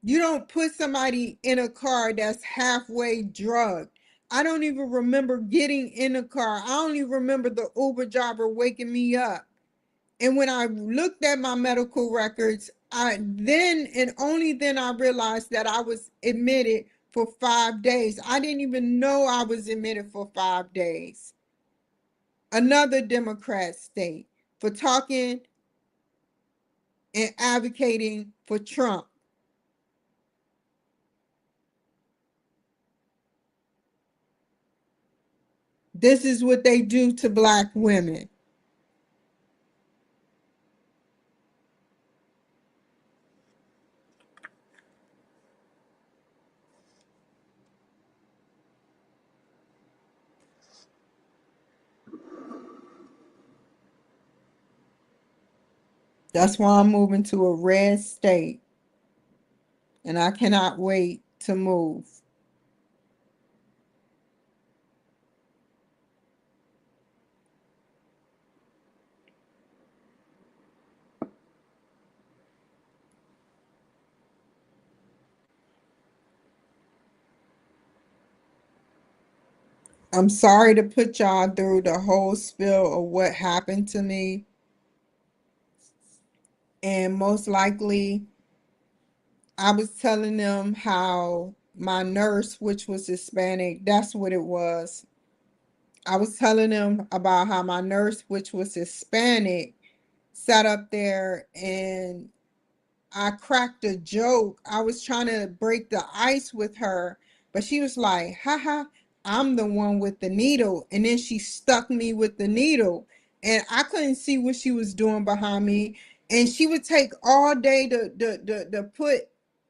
You don't put somebody in a car that's halfway drugged. I don't even remember getting in a car. I don't even remember the Uber driver waking me up. And when I looked at my medical records, I then and only then I realized that I was admitted for 5 days. I didn't even know I was admitted for 5 days. Another Democrat state for talking and advocating for Trump. This is what they do to black women. That's why I'm moving to a red state, and I cannot wait to move. I'm sorry to put y'all through the whole spiel of what happened to me, and most likely I was telling them how my nurse, which was Hispanic, that's what it was. I was telling them about how my nurse, which was Hispanic, sat up there and I cracked a joke. I was trying to break the ice with her, but she was like, haha, I'm the one with the needle. And then she stuck me with the needle. And I couldn't see what she was doing behind me. And she would take all day to put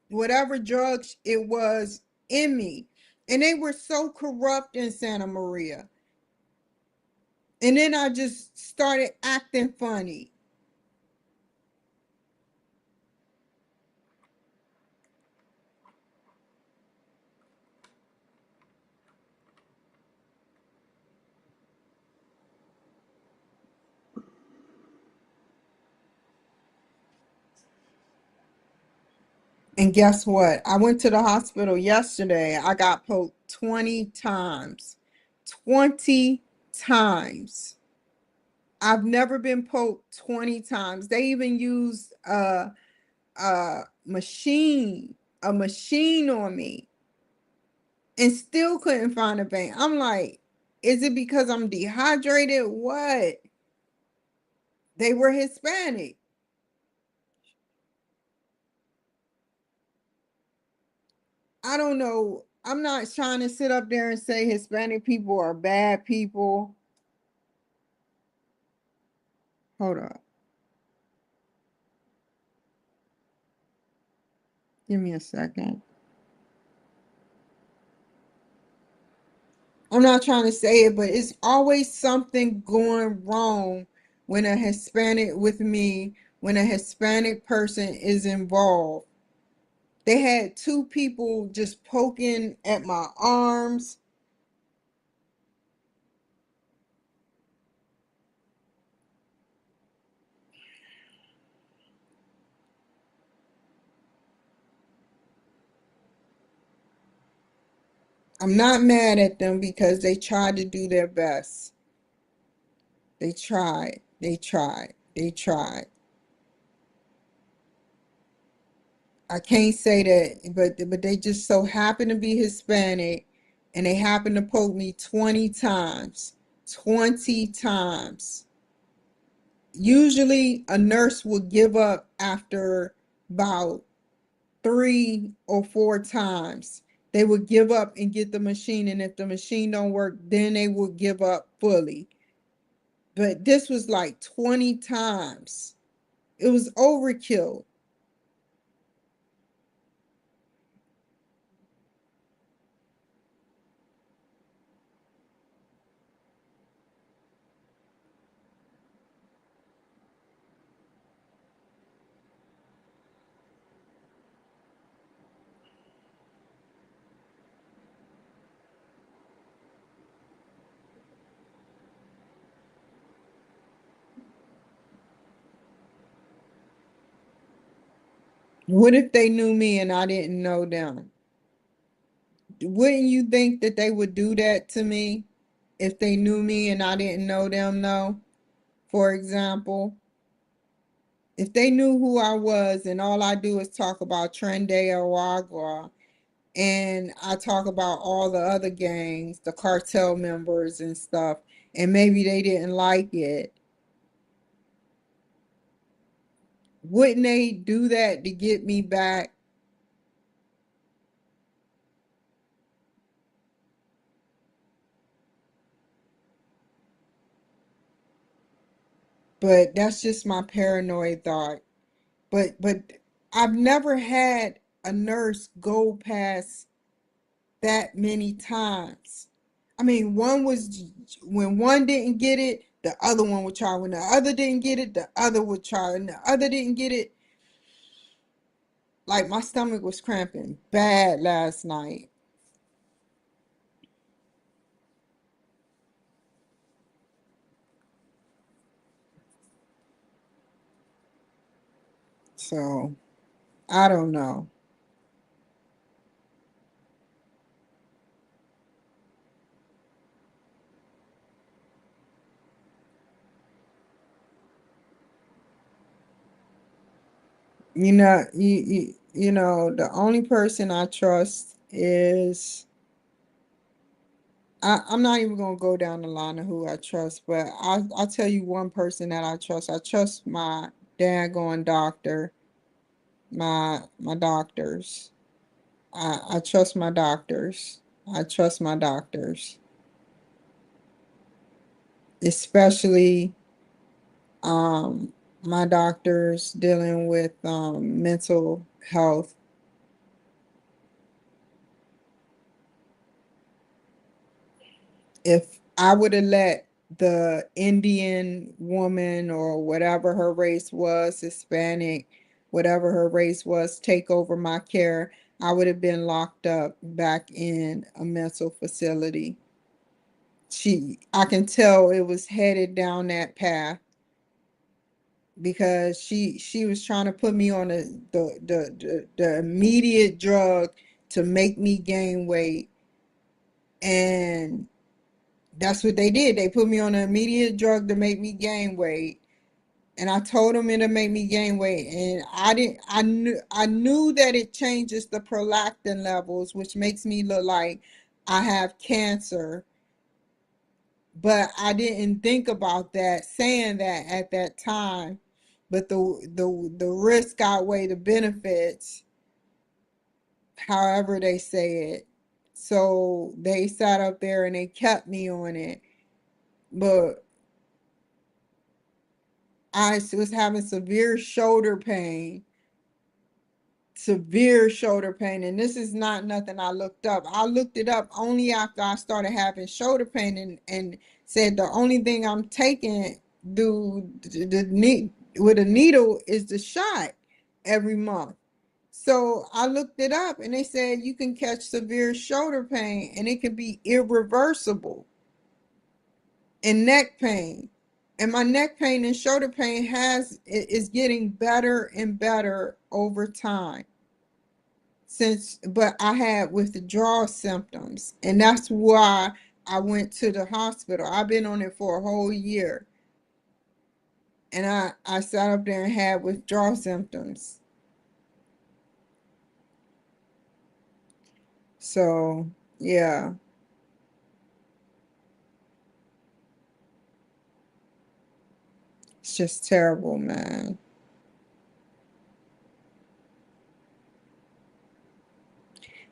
whatever drugs it was in me. And they were so corrupt in Santa Maria. And then I just started acting funny. And guess what? I went to the hospital yesterday. I got poked 20 times. 20 times. I've never been poked 20 times. They even used a machine, a machine on me and still couldn't find a vein. I'm like, is it because I'm dehydrated? What? They were Hispanic. I don't know. I'm not trying to sit up there and say Hispanic people are bad people. Hold up. Give me a second. I'm not trying to say it, but it's always something going wrong when a Hispanic with me, when a Hispanic person is involved. They had two people just poking at my arms. I'm not mad at them because they tried to do their best. They tried. They tried. They tried. I can't say that, but they just so happen to be Hispanic, and they happened to poke me 20 times. 20 times. Usually a nurse would give up after about 3 or 4 times. They would give up and get the machine, and if the machine don't work, then they would give up fully. But this was like 20 times. It was overkill. What if they knew me and I didn't know them? Wouldn't you think that they would do that to me if they knew me and I didn't know them, though? For example, if they knew who I was and all I do is talk about Trendy or Wagwa, and I talk about all the other gangs, the cartel members and stuff, and maybe they didn't like it, wouldn't they do that to get me back? But that's just my paranoid thought. But I've never had a nurse go past that many times. I mean, one was when one didn't get it, the other one would try. When the other didn't get it, the other would try. And the other didn't get it. Like my stomach was cramping bad last night. So I don't know. The only person I trust is I'm not even gonna go down the line of who I trust, but I'll tell you one person that I trust. I trust my daggone doctor, my doctors. I trust my doctors. I trust my doctors, especially um my doctors dealing with mental health. If I would have let the Indian woman or whatever her race was, Hispanic, whatever her race was, take over my care, I would have been locked up back in a mental facility. I can tell it was headed down that path because she was trying to put me on the immediate drug to make me gain weight, and that's what they did. They put me on an immediate drug to make me gain weight. And I told them it'll make me gain weight. And I knew that it changes the prolactin levels, which makes me look like I have cancer. But I didn't think about that, saying that at that time. But the risk outweigh the benefits, however they say it. So they sat up there and they kept me on it. But I was having severe shoulder pain, and this is not nothing I looked up. I looked it up only after I started having shoulder pain, and said the only thing I'm taking do the knee with a needle is the shot every month. So I looked it up, and they said you can catch severe shoulder pain, and it can be irreversible, and neck pain. And my neck pain and shoulder pain is getting better and better over time. But I had withdrawal symptoms, and that's why I went to the hospital. I've been on it for a whole year, and I sat up there and had withdrawal symptoms. So yeah. It's just terrible, man.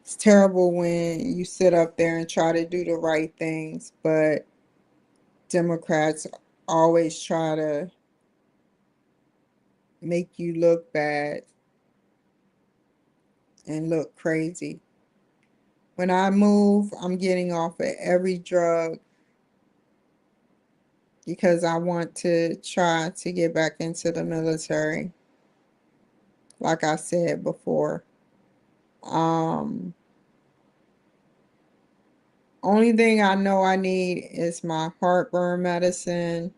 It's terrible when you sit up there and try to do the right things, but Democrats always try to make you look bad and look crazy. When I move, I'm getting off of every drug because I want to try to get back into the military, like I said before. Um, Only thing I know I need is my heartburn medicine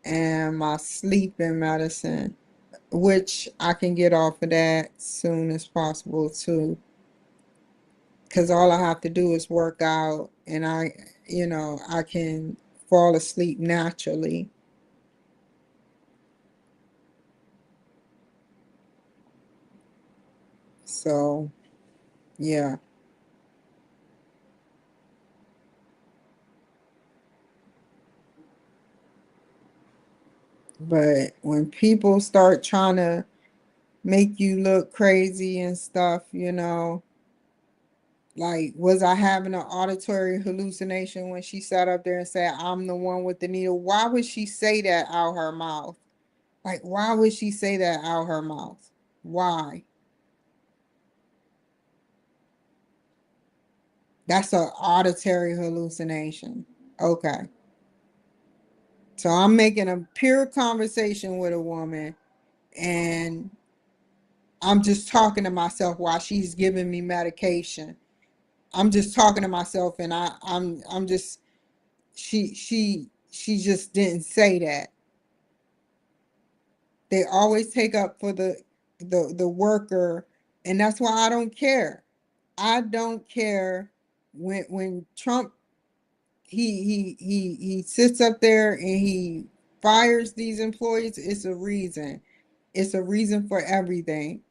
and my sleeping medicine, which I can get off of that soon as possible too. Because all I have to do is work out and I can fall asleep naturally. So, yeah. But when people start trying to make you look crazy and stuff, like, was I having an auditory hallucination when she sat up there and said, I'm the one with the needle? Why would she say that out her mouth? Like, why would she say that out her mouth? Why? That's an auditory hallucination. Okay. So I'm making a pure conversation with a woman and I'm just talking to myself while she's giving me medication. I'm just talking to myself and I'm just she just didn't say that. They always take up for the worker, and that's why I don't care. I don't care when Trump he sits up there and he fires these employees. It's a reason. It's a reason for everything.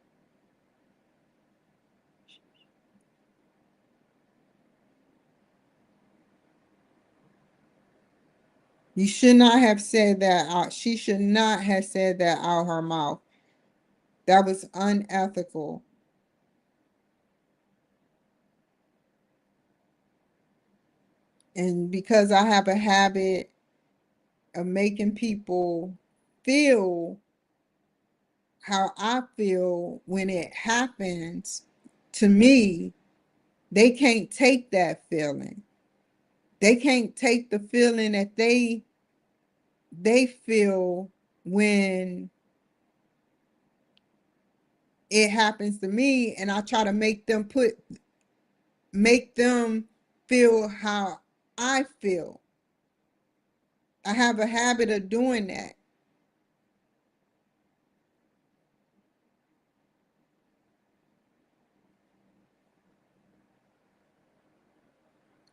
You should not have said that out. She should not have said that out her mouth. That was unethical. And because I have a habit of making people feel how I feel when it happens to me, they can't take that feeling. They can't take the feeling that they feel when it happens to me, and I try to make them feel how I feel. I have a habit of doing that.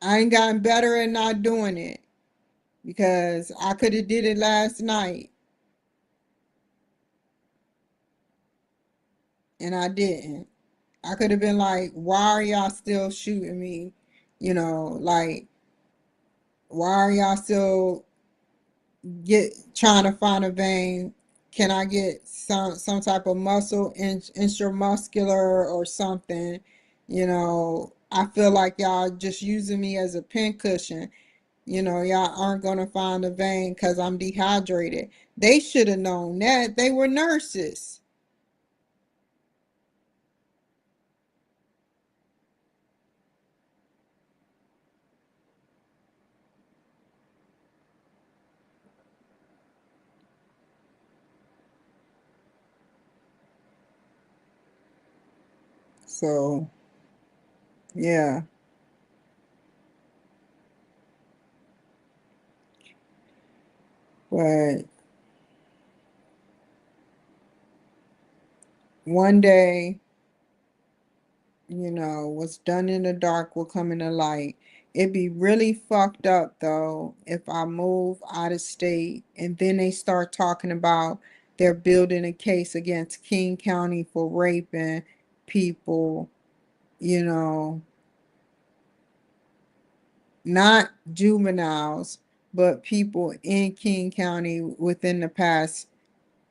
I ain't gotten better at not doing it because I could have did it last night and I didn't. I could have been like, why are y'all still shooting me? Like, why are y'all still get trying to find a vein? Can I get some type of muscle intramuscular or something? I feel like y'all just using me as a pincushion. Y'all aren't gonna find a vein because I'm dehydrated. They should have known that. They were nurses. So yeah, but one day, what's done in the dark will come in the light. It'd be really fucked up though if I move out of state and then they start talking about they're building a case against King County for raping people, you know, not juveniles, but people in King County within the past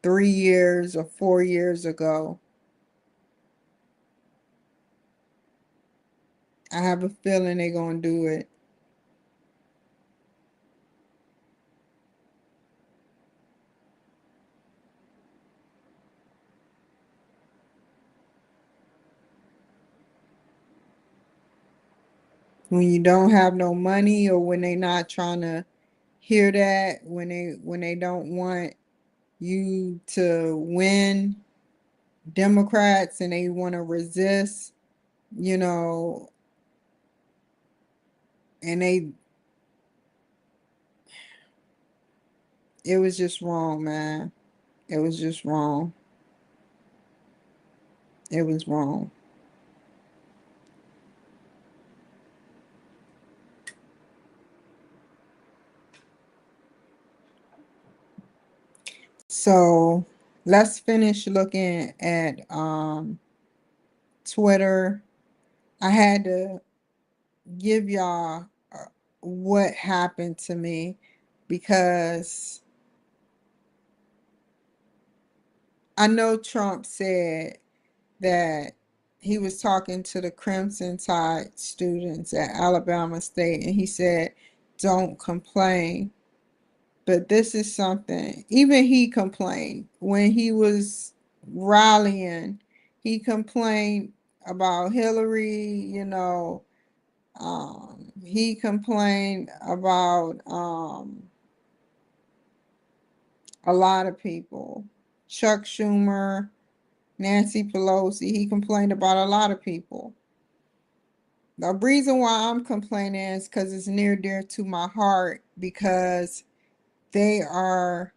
3 years or 4 years ago. I have a feeling they're gonna do it. When you don't have no money, or when they not trying to hear that, when they don't want you to win, Democrats, and they want to resist, you know, and it was just wrong, man. It was just wrong. It was wrong. So let's finish looking at Twitter. I had to give y'all what happened to me, because I know Trump said that he was talking to the Crimson Tide students at Alabama State, and he said, don't complain. But this is something, even he complained when he was rallying. He complained about Hillary, he complained about a lot of people. Chuck Schumer, Nancy Pelosi, he complained about a lot of people. The reason why I'm complaining is because it's near dear to my heart, because they are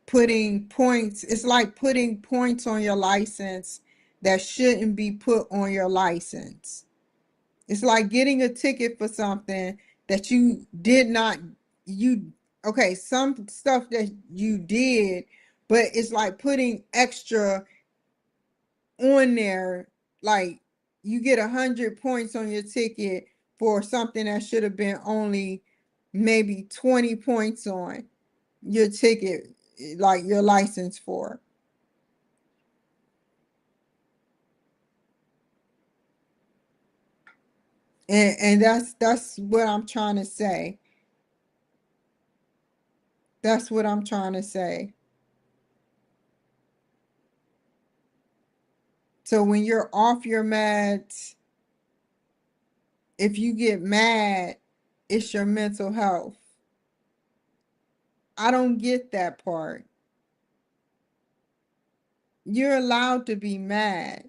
putting points. It's like putting points on your license that shouldn't be put on your license. It's like getting a ticket for something that you did not, you, okay, some stuff that you did, but it's like putting extra on there. Like, you get 100 points on your ticket for something that should have been only maybe 20 points on your ticket, like your license for. And that's what I'm trying to say. That's what I'm trying to say. So when you're off your meds, if you get mad, it's your mental health. I don't get that part. You're allowed to be mad.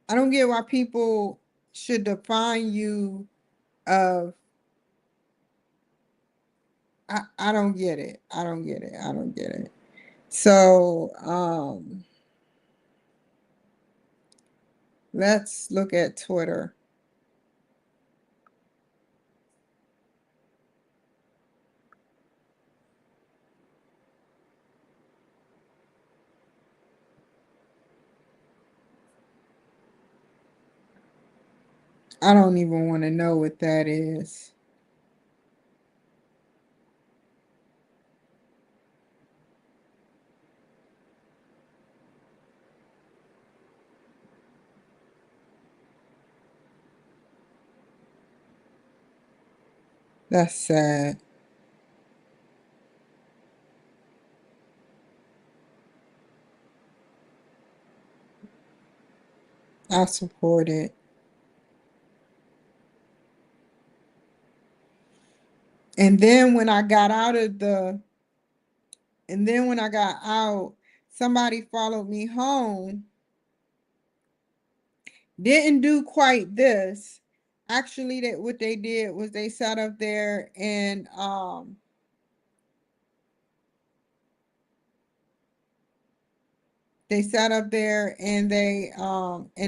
I don't get why people should define you of, I don't get it. I don't get it. I don't get it. So let's look at Twitter. I don't even want to know what that is. That's sad. I support it. And then when I got out of the, and then when I got out, somebody followed me home. Didn't do quite this. Actually, that what they did was they sat up there and and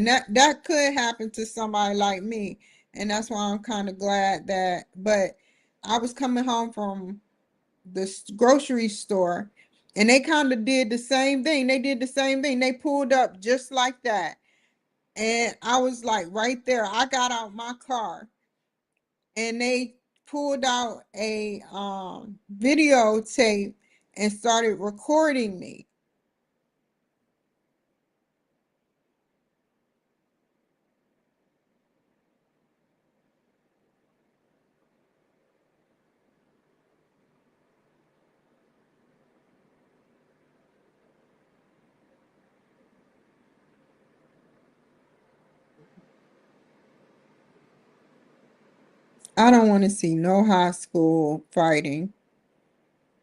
that could happen to somebody like me. And that's why I'm kind of glad that, but I was coming home from the grocery store, and they kind of did the same thing. They did the same thing. They pulled up just like that. And I was like right there. I got out my car and they pulled out a videotape and started recording me. I don't want to see no high school fighting.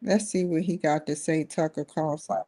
Let's see what he got to say, Tucker Carlson.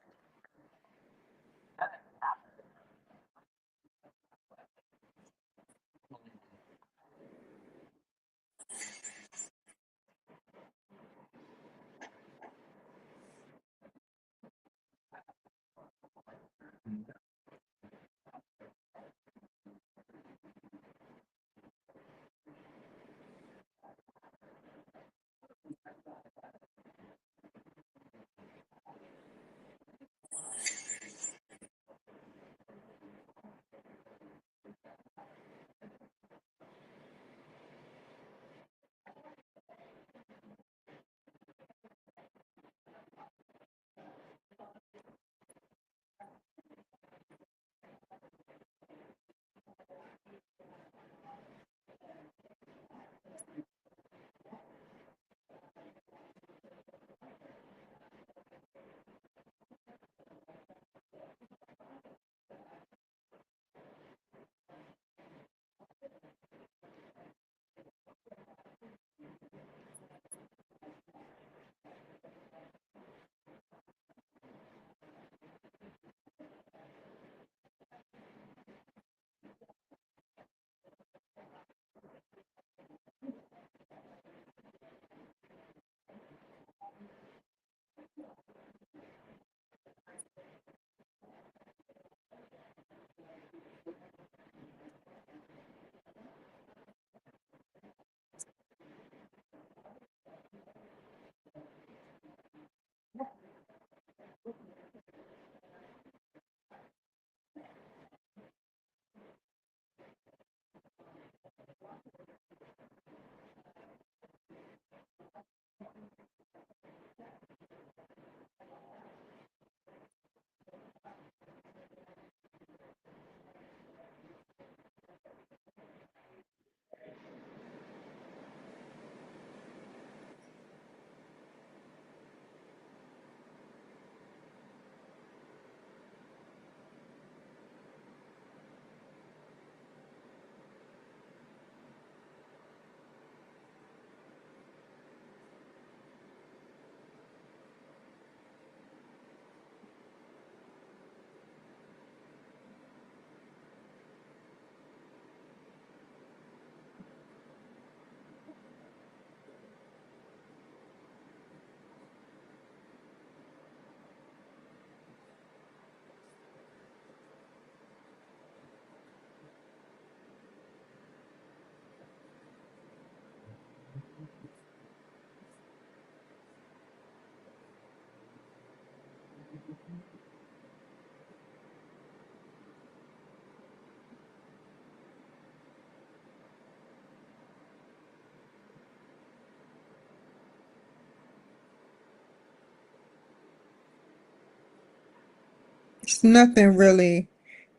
It's nothing really.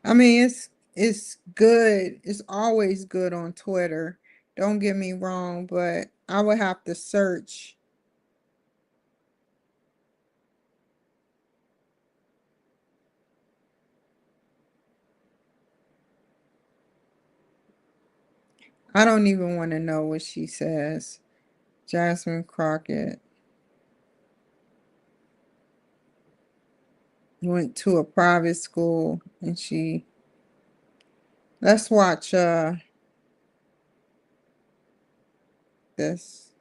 I mean, it's good. It's always good on Twitter. Don't get me wrong, but I would have to search. I don't even want to know what she says. Jasmine Crockett went to a private school and she let's watch this.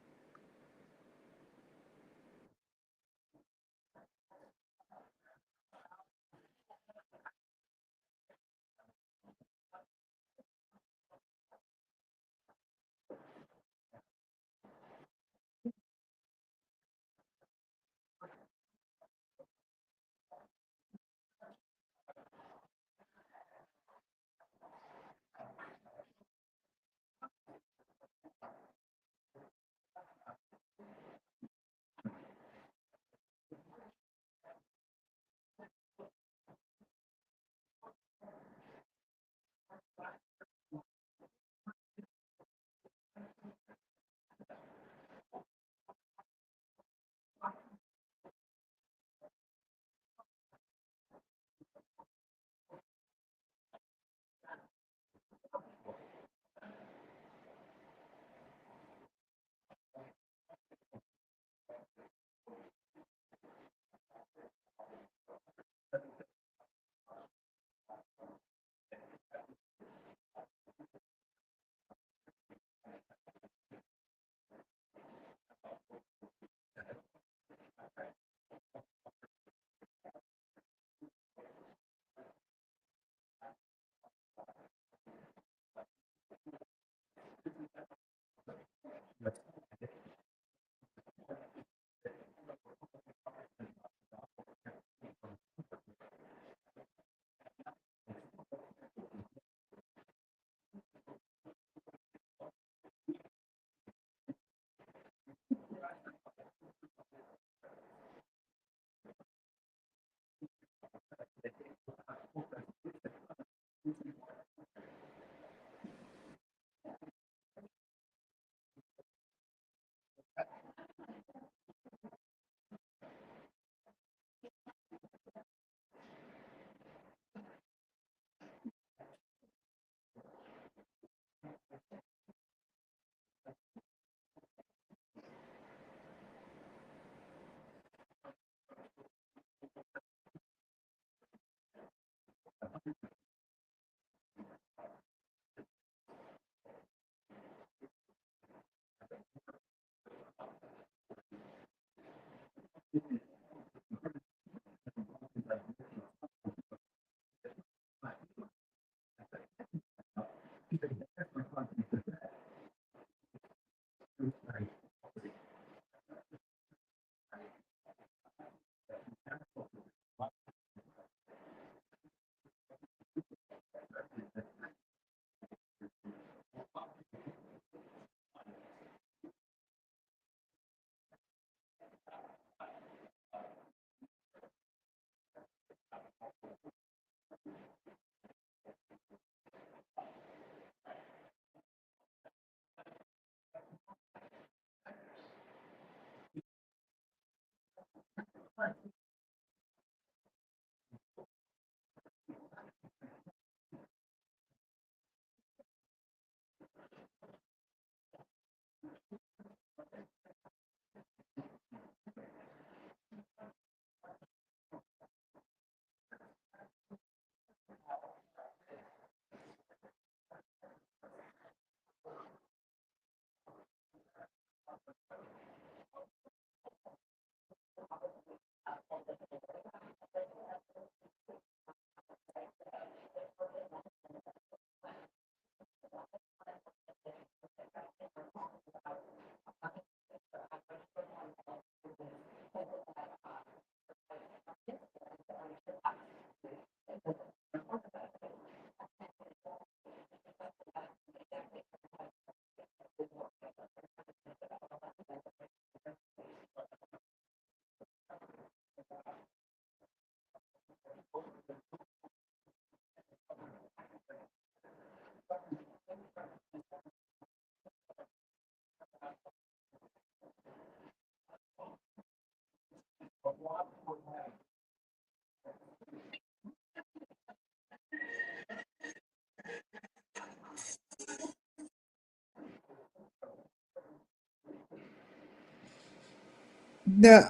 The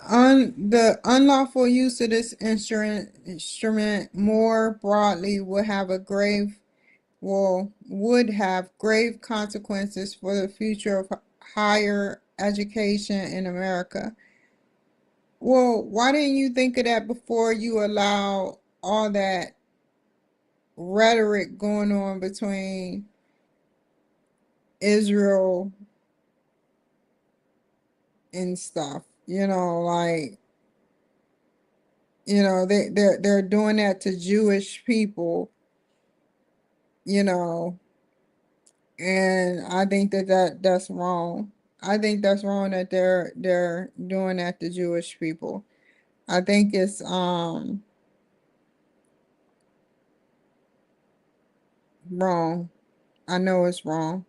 unlawful use of this instrument more broadly would have grave consequences for the future of higher education in America. Well, why didn't you think of that before you allow all that rhetoric going on between Israel and stuff? Like, they're doing that to Jewish people, you know, and I think that's wrong. I think that's wrong that they're doing that to Jewish people. I think it's wrong. I know it's wrong.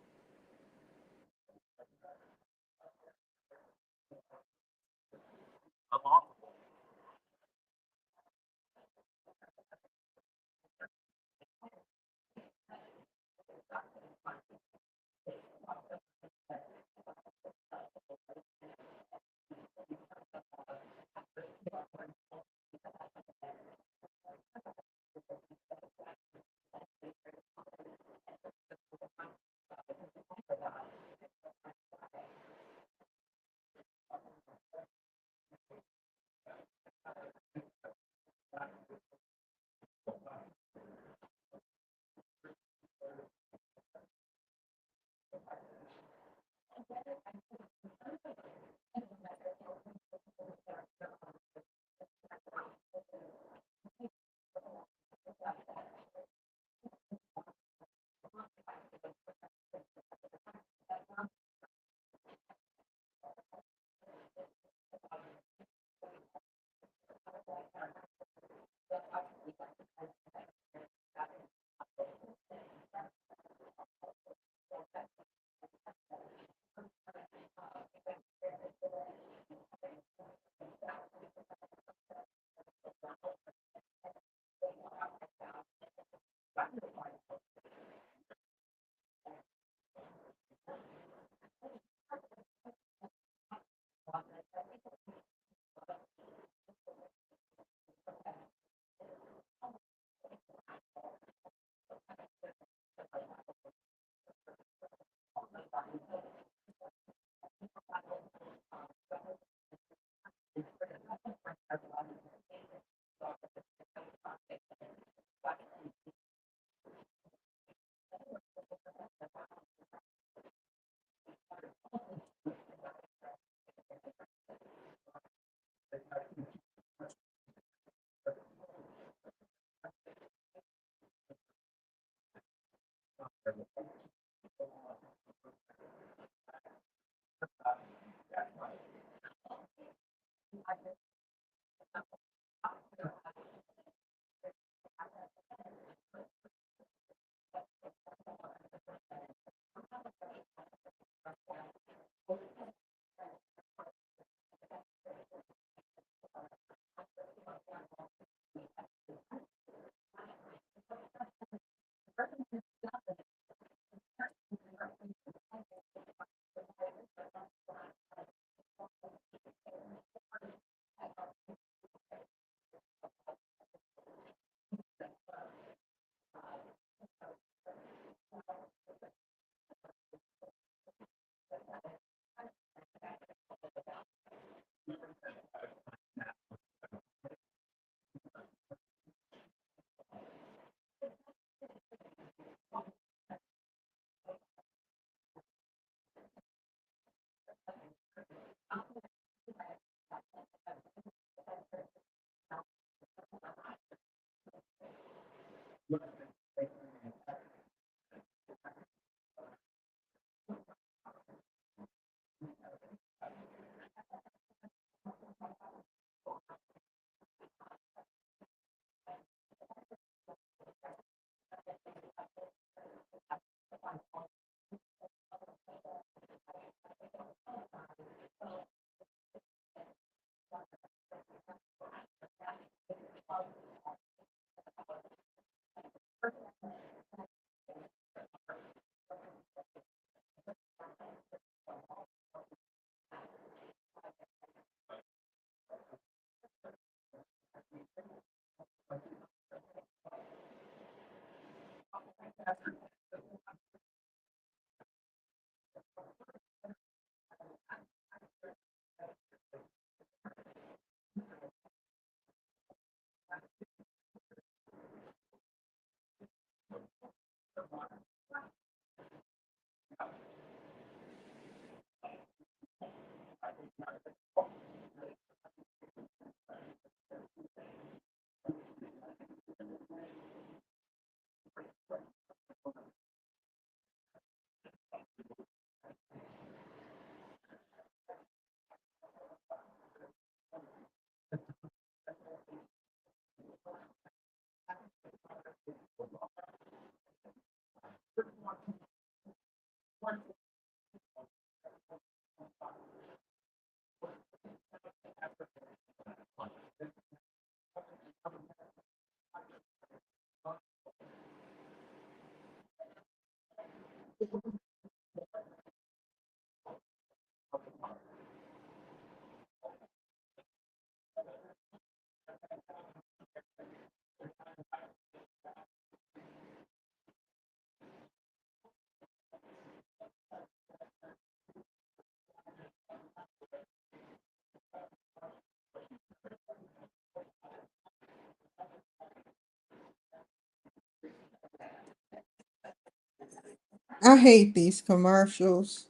I hate these commercials.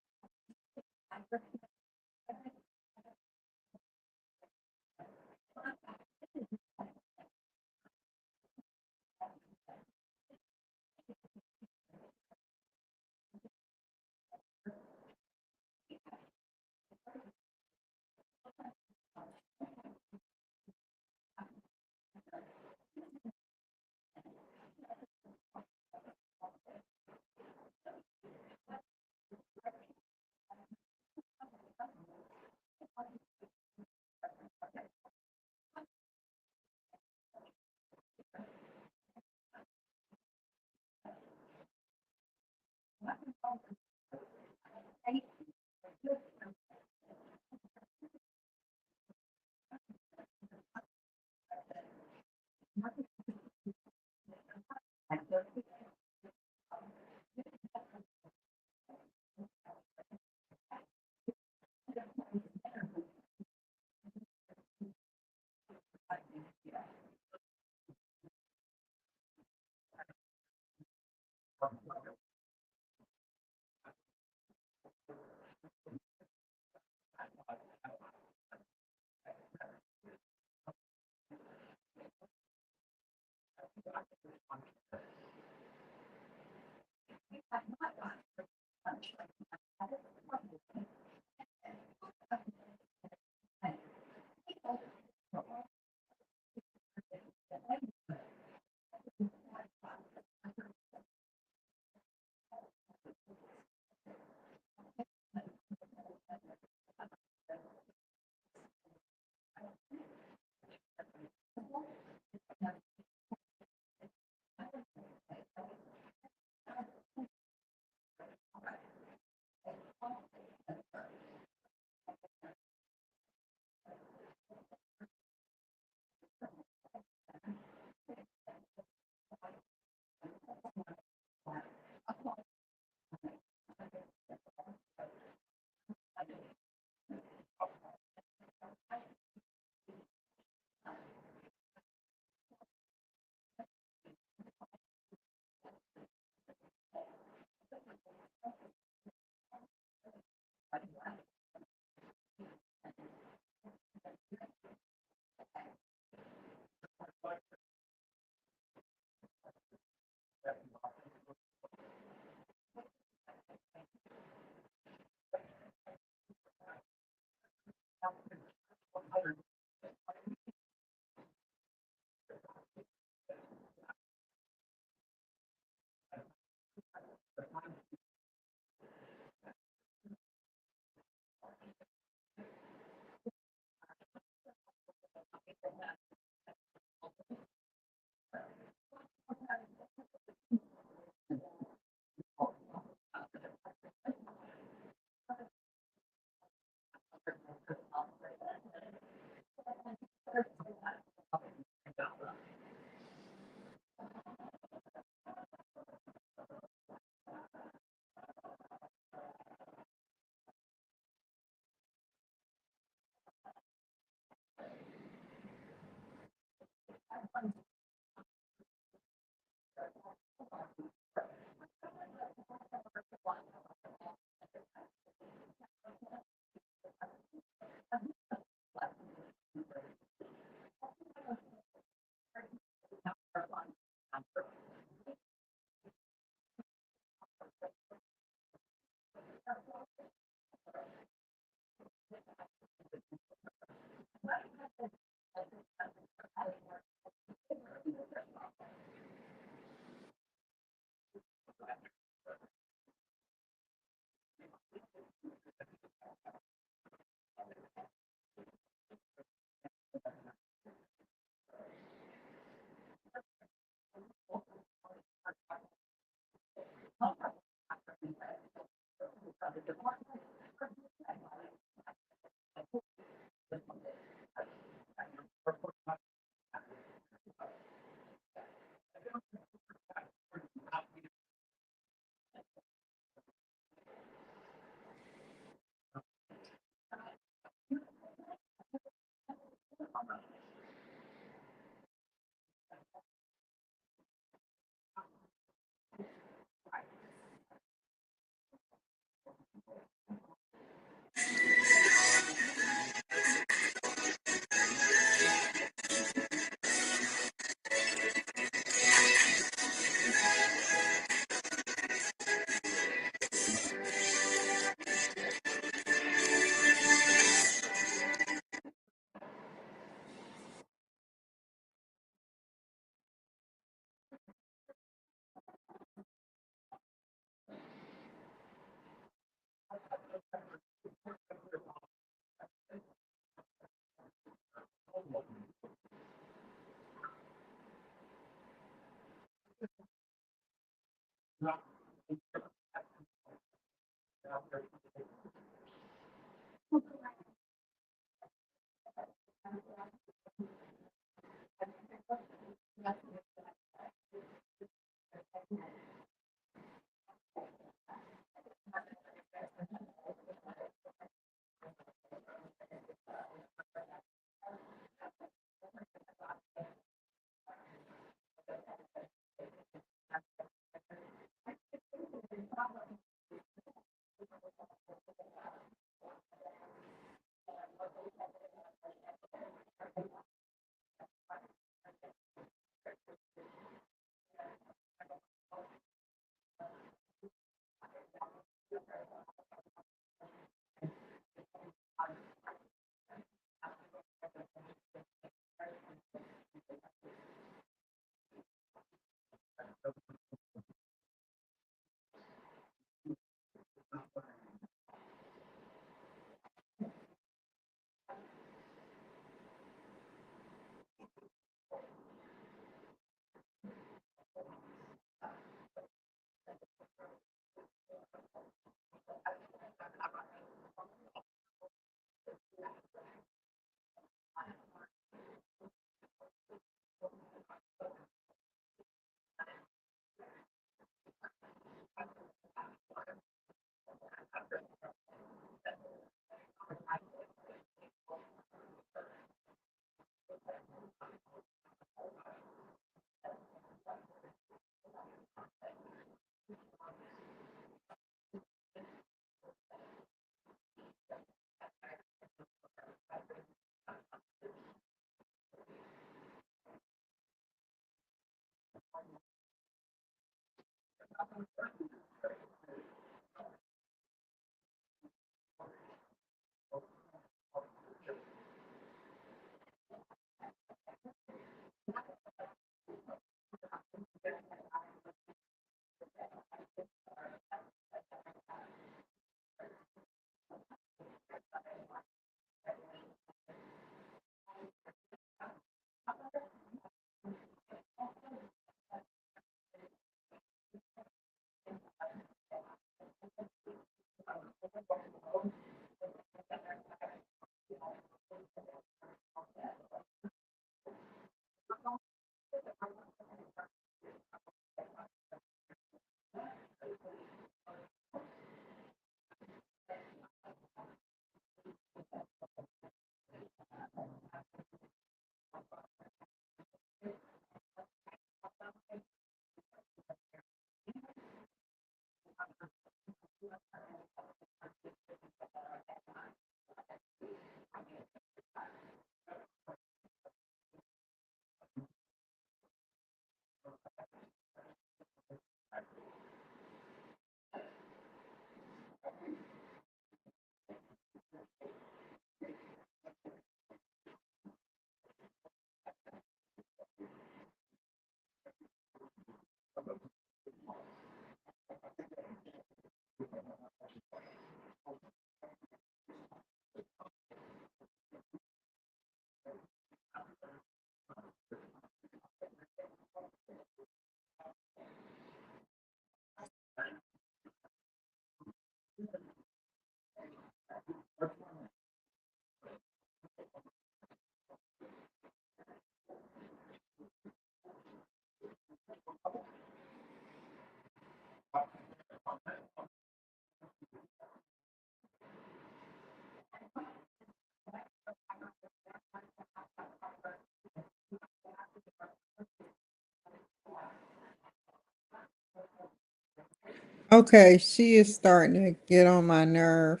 Okay, she is starting to get on my nerve.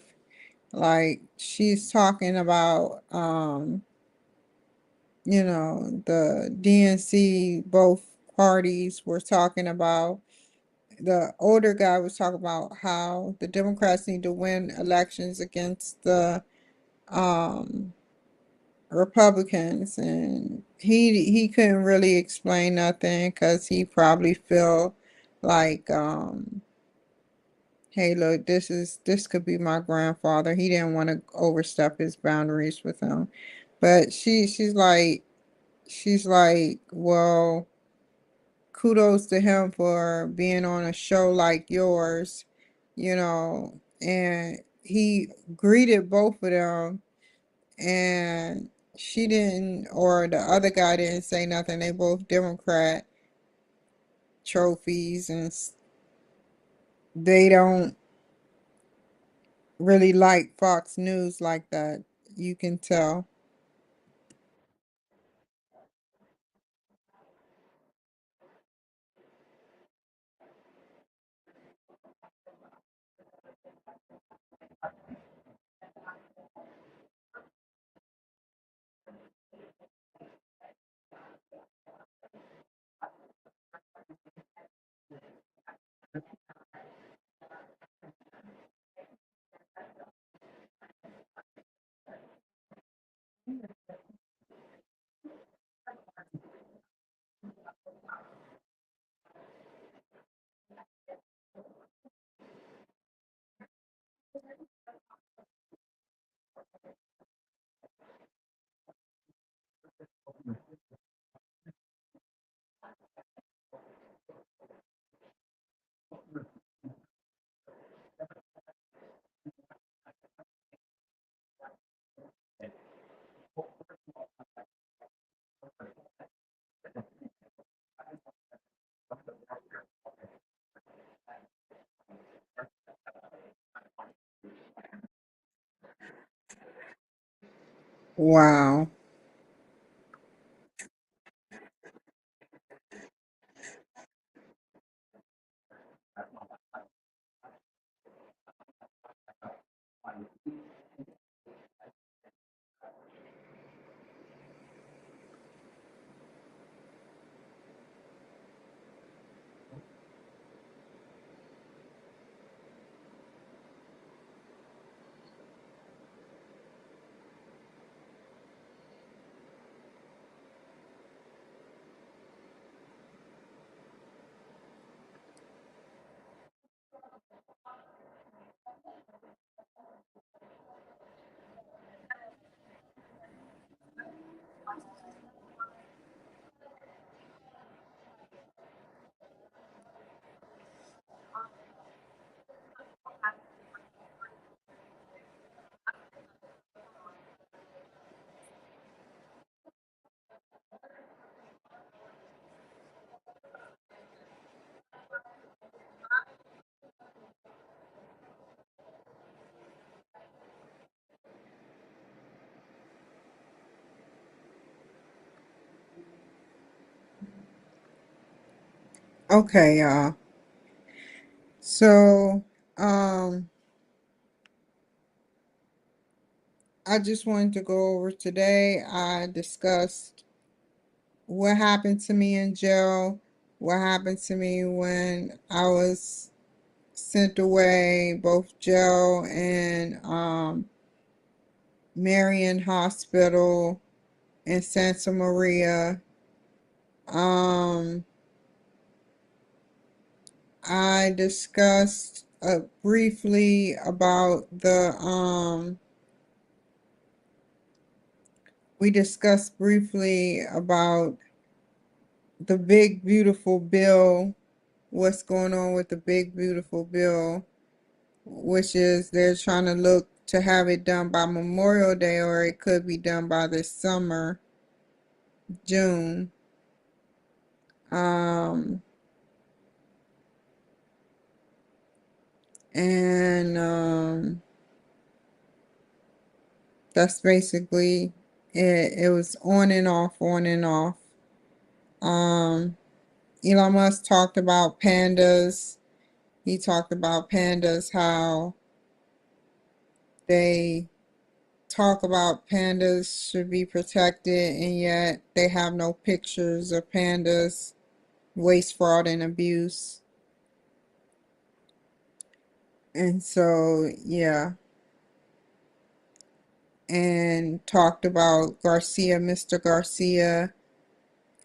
Like she's talking about the DNC, both parties were talking about, the older guy was talking about how the Democrats need to win elections against the um Republicans, and he couldn't really explain nothing because he probably feel like hey, look, this could be my grandfather. He didn't want to overstep his boundaries with him. But she's like, well, kudos to him for being on a show like yours, and he greeted both of them, and she didn't, or the other guy didn't say nothing. They both Democrat trophies, and they don't really like Fox News like that. You can tell. Wow. Okay, y'all. So, um, I just wanted to go over today. I discussed what happened to me in jail, what happened to me when I was sent away, both jail and Marion Hospital in Santa Maria. Um, I discussed briefly about we discussed briefly about the big beautiful bill, what's going on with the big beautiful bill, which is they're trying to look to have it done by Memorial Day, or it could be done by this summer, June. Um, and that's basically it. It was on and off, on and off. Um, Elon Musk talked about pandas. He talked about pandas, how they talk about pandas should be protected, and yet they have no pictures of pandas, waste, fraud, and abuse. And so, yeah, and talked about Garcia, Mr. Garcia,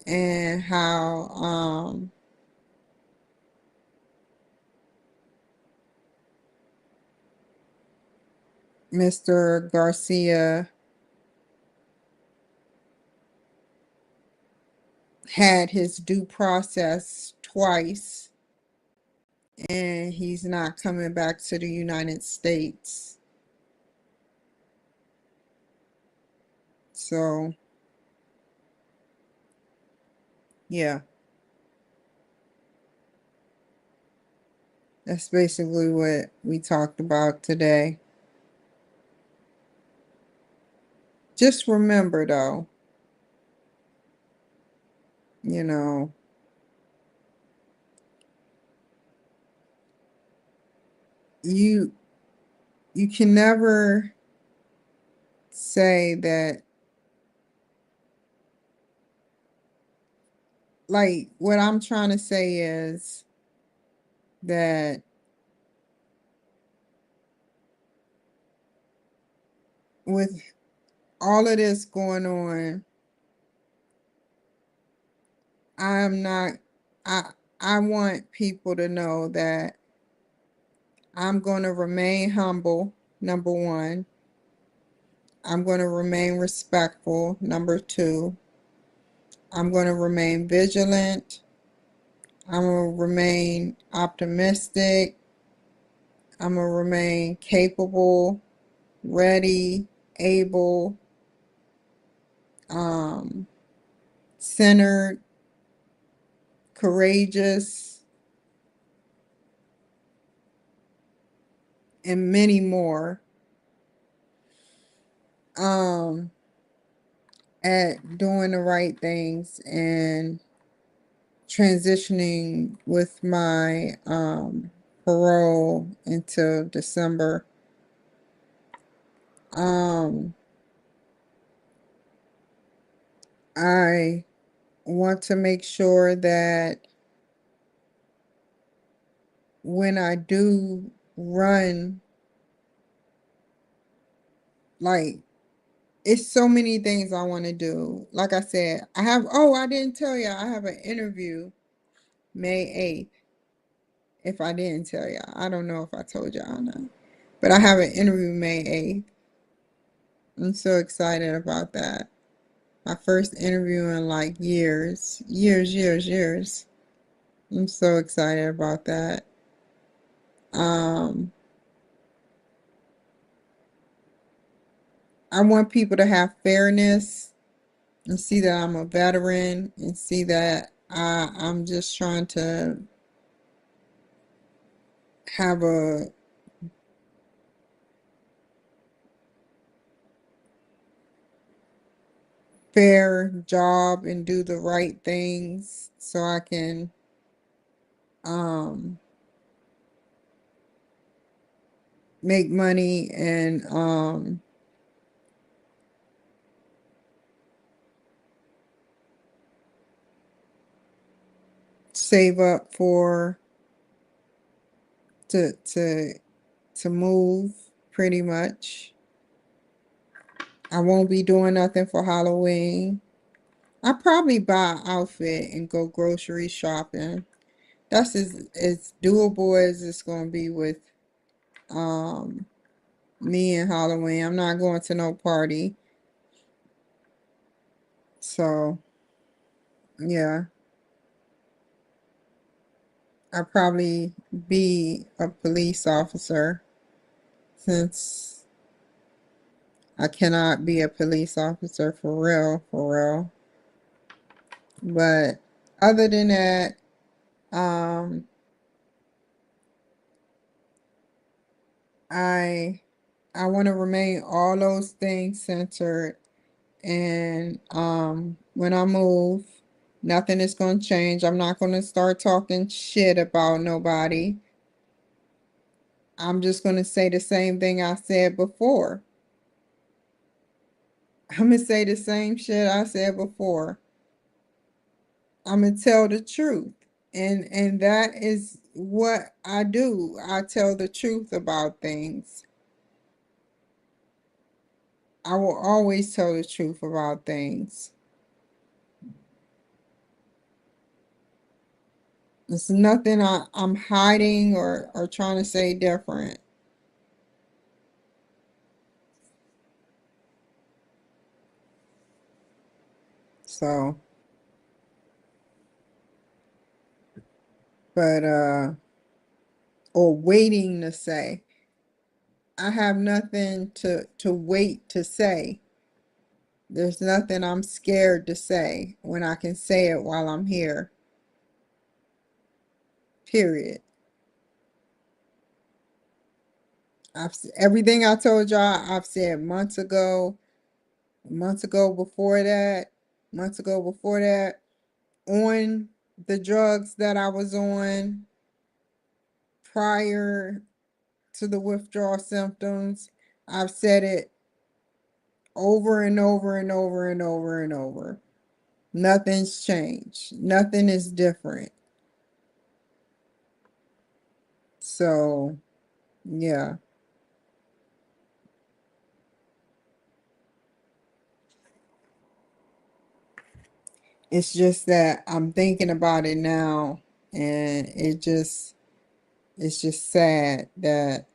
and how Mr. Garcia had his due process twice, and he's not coming back to the United States. So, yeah, that's basically what we talked about today. Just remember though, you know, you you can never say that, like, what I'm trying to say is that with all of this going on, I'm not I I want people to know that I'm going to remain humble, number 1. I'm going to remain respectful, number 2. I'm going to remain vigilant. I'm going to remain optimistic. I'm going to remain capable, ready, able, um, centered, courageous, and many more, um, at doing the right things and transitioning with my parole until December. Um, I want to make sure that when I do run, like, it's so many things I want to do. Like I said, I didn't tell you, I have an interview May 8th. If I didn't tell you, I don't know if I told you or not. But I have an interview May 8th. I'm so excited about that. My first interview in like years, years, years, years. I'm so excited about that. Um, I want people to have fairness and see that I'm a veteran and see that I'm just trying to have a fair job and do the right things so I can um, make money and save up for to to move pretty much. I won't be doing nothing for Halloween. I probably buy an outfit and go grocery shopping. That's as doable as it's gonna be with um me and Halloween. I'm not going to no party. So yeah, I'll probably be a police officer since I cannot be a police officer for real. But other than that, um, I I want to remain all those things centered. And when I move, nothing is going to change. I'm not going to start talking shit about nobody. I'm just going to say the same thing I said before. I'm going to say the same shit I said before. I'm going to tell the truth. And that is what I do. I tell the truth about things. I will always tell the truth about things. There's nothing I'm hiding or trying to say different. So, but or waiting to say. I have nothing to wait to say. There's nothing I'm scared to say when I can say it while I'm here. Period. Everything I told y'all, I've said months ago before that, months ago before that, on the drugs that I was on prior to the withdrawal symptoms. I've said it over and over and over and over and over. Nothing's changed. Nothing is different. So, yeah. It's just that I'm thinking about it now, and it's just sad that,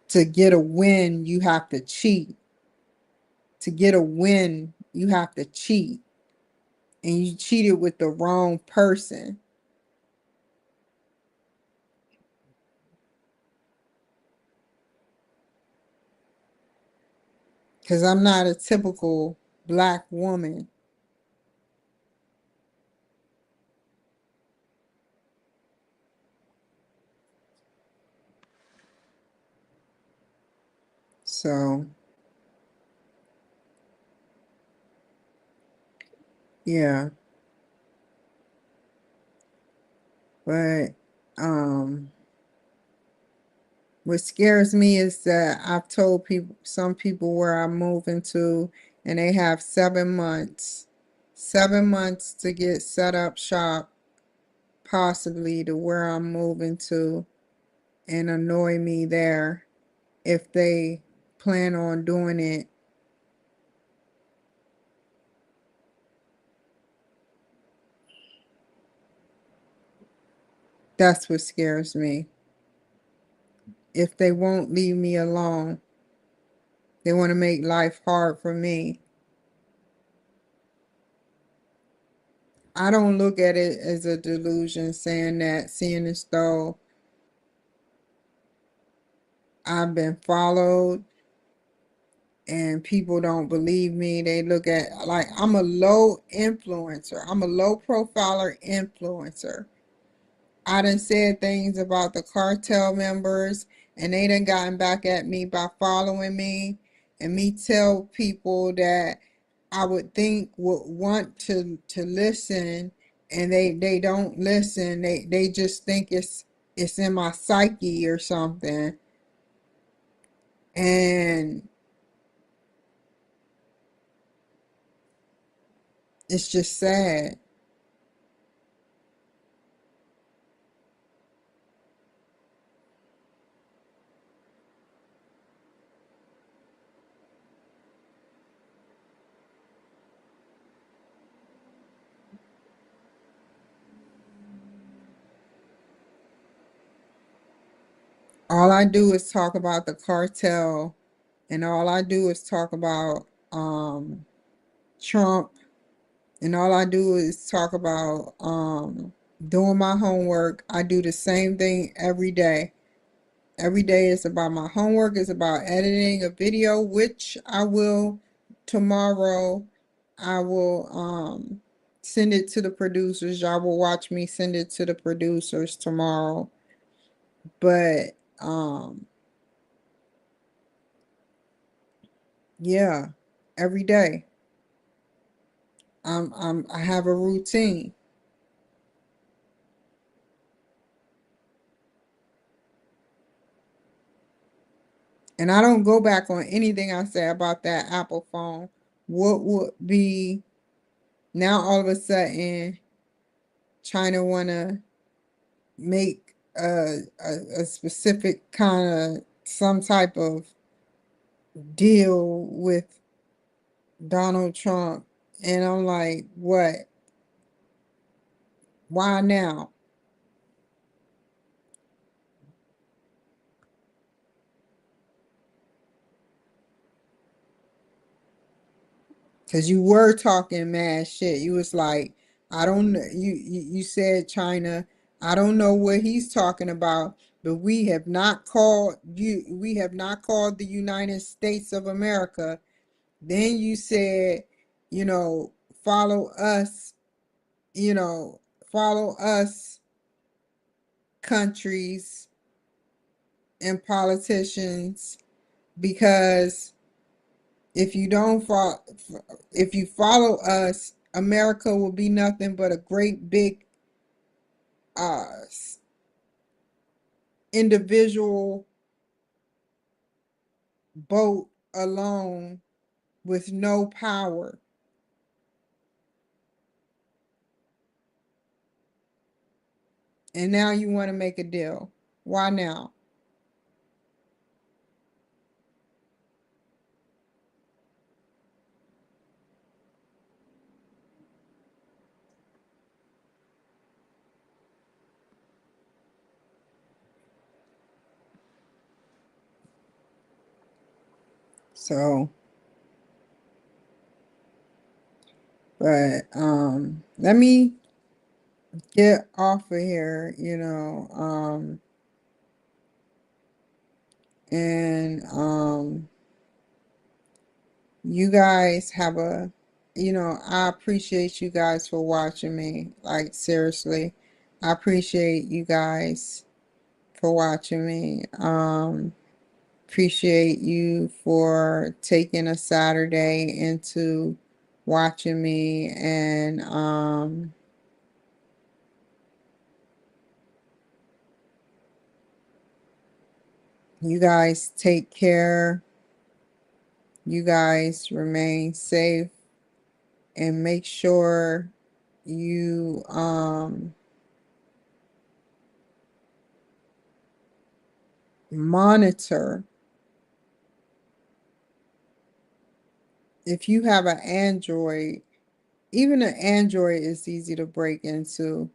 to get a win, you have to cheat. To get a win, you have to cheat. And you cheated with the wrong person. Because I'm not a typical black woman. So, yeah. But what scares me is that I've told some people where I'm moving to, and they have 7 months, 7 months to get set up shop, possibly to where I'm moving to, and annoy me there if they plan on doing it. That's what scares me. If they won't leave me alone, they want to make life hard for me. I don't look at it as a delusion, saying that, seeing as though I've been followed and people don't believe me. They look at, like, I'm a low influencer. I'm a low profiler influencer. I done said things about the cartel members, and they done gotten back at me by following me, and me tell people that I would think would want to listen, and they don't listen. They just think it's in my psyche or something. And it's just sad. All I do is talk about the cartel, and all I do is talk about Trump, and all I do is talk about doing my homework. I do the same thing every day. Every day is about my homework, is about editing a video, which I will tomorrow. I will send it to the producers. Y'all will watch me send it to the producers tomorrow. But yeah, every day. I have a routine. And I don't go back on anything I say about that Apple phone. What would be now all of a sudden China wanna make a specific kind of some type of deal with Donald Trump, and I'm like, what? Why now? Because you were talking mad shit. You was like, I don't know. You said China. I don't know what he's talking about, but we have not called you, we have not called the United States of America. Then you said, you know, follow us, you know, follow us countries and politicians, because if you don't follow, if you follow us, America will be nothing but a great big uh individual boat alone with no power. And now you want to make a deal. Why now? So, but let me get off of here, and you guys have I appreciate you guys for watching me. Like, seriously, I appreciate you guys for watching me. Appreciate you for taking a Saturday into watching me, and you guys take care. You guys remain safe, and make sure you monitor. If you have an Android, even an Android is easy to break into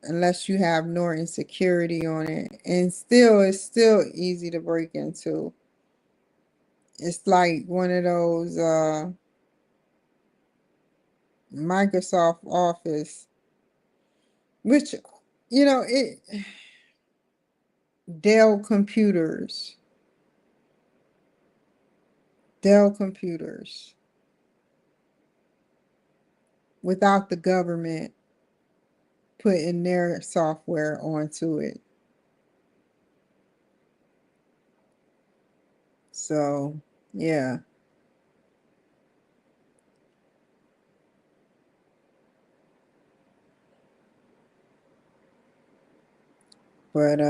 unless you have Norton security on it. And still, it's still easy to break into. It's like one of those Microsoft Office, which, it Dell computers, Dell computers, without the government putting their software onto it. So, yeah. But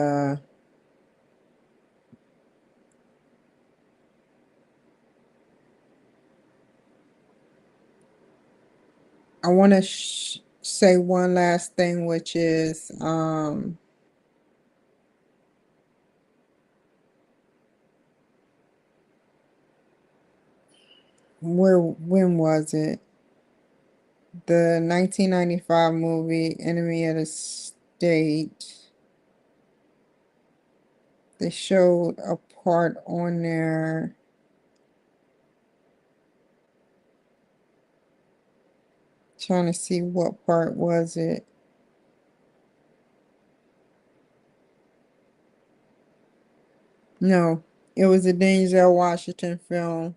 I want to say one last thing, which is when was it? The 1995 movie Enemy of the State. They showed a part on there. Trying to see what part was it. No, it was a Denzel Washington film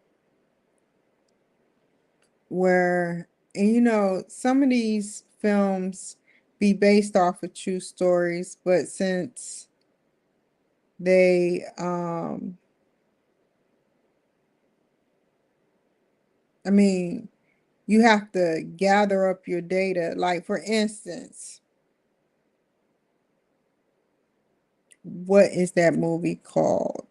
where, and some of these films be based off of true stories, but since they, I mean, you have to gather up your data. Like, for instance, what is that movie called?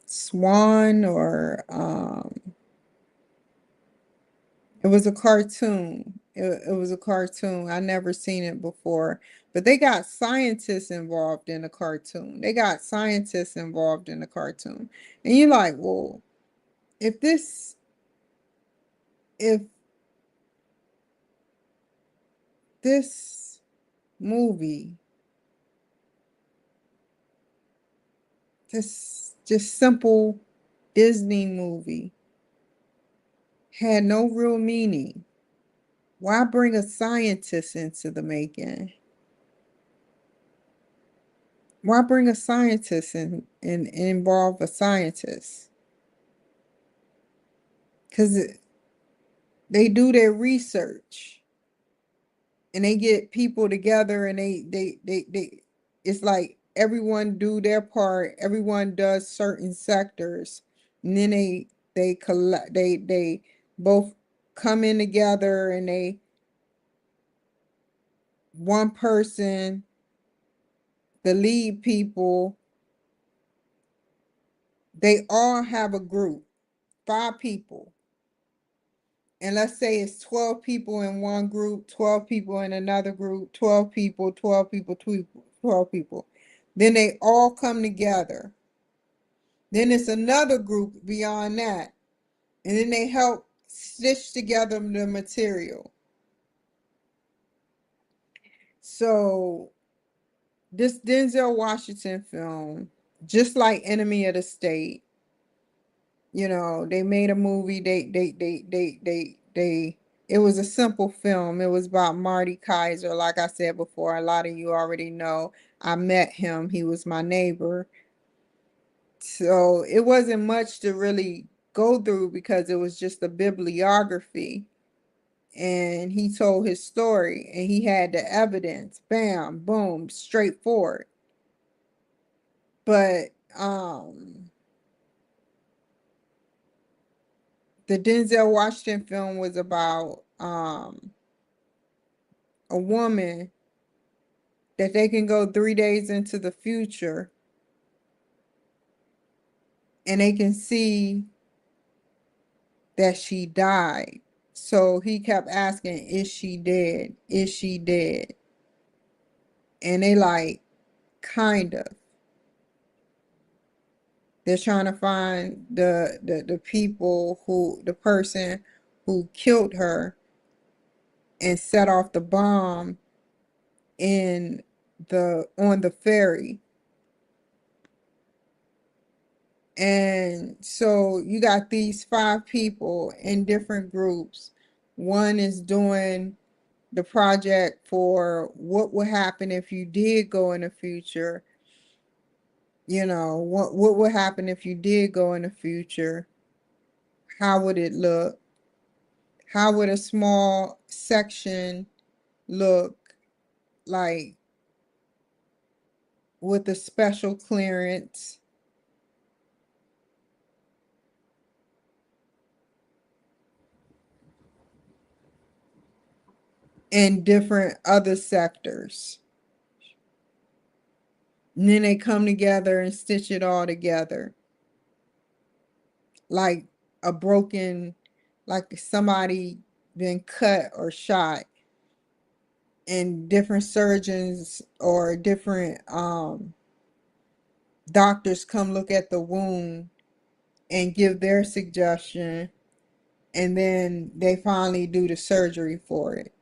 Swan, or it was a cartoon. It was a cartoon. I never seen it before. But they got scientists involved in the cartoon. They got scientists involved in the cartoon. And you're like, well, if this if this movie, this just simple Disney movie, had no real meaning, Why bring a scientist into the making? Why bring a scientist and involve a scientist? Because they do their research and they get people together and they it's like everyone do their part, everyone does certain sectors, and then they collect they both come in together and they one person, the lead people, they all have a group, 5 people. And let's say it's 12 people in one group, 12 people in another group, 12 people, 12 people, 12 people. Then they all come together. Then it's another group beyond that. And then they help stitch together the material. So this Denzel Washington film, just like Enemy of the State, they made a movie. It was a simple film. It was about Marty Kaiser. Like I said before, a lot of you already know. I met him. He was my neighbor. So it wasn't much to really go through because it was just a bibliography. And he told his story and he had the evidence. Bam, boom, straightforward. But the Denzel Washington film was about a woman that they can go 3 days into the future and they can see that she died. So he kept asking, is she dead? Is she dead? And they like, kind of. They're trying to find the people the person who killed her and set off the bomb in on the ferry. And so you got these 5 people in different groups. One is doing the project for what would happen if you did go in the future. What would happen if you did go in the future? How would it look? How would a small section look like with a special clearance? In different other sectors. And then they come together and stitch it all together. Like a broken, like somebody been cut or shot. And different surgeons or different doctors come look at the wound and give their suggestion. And then they finally do the surgery for it.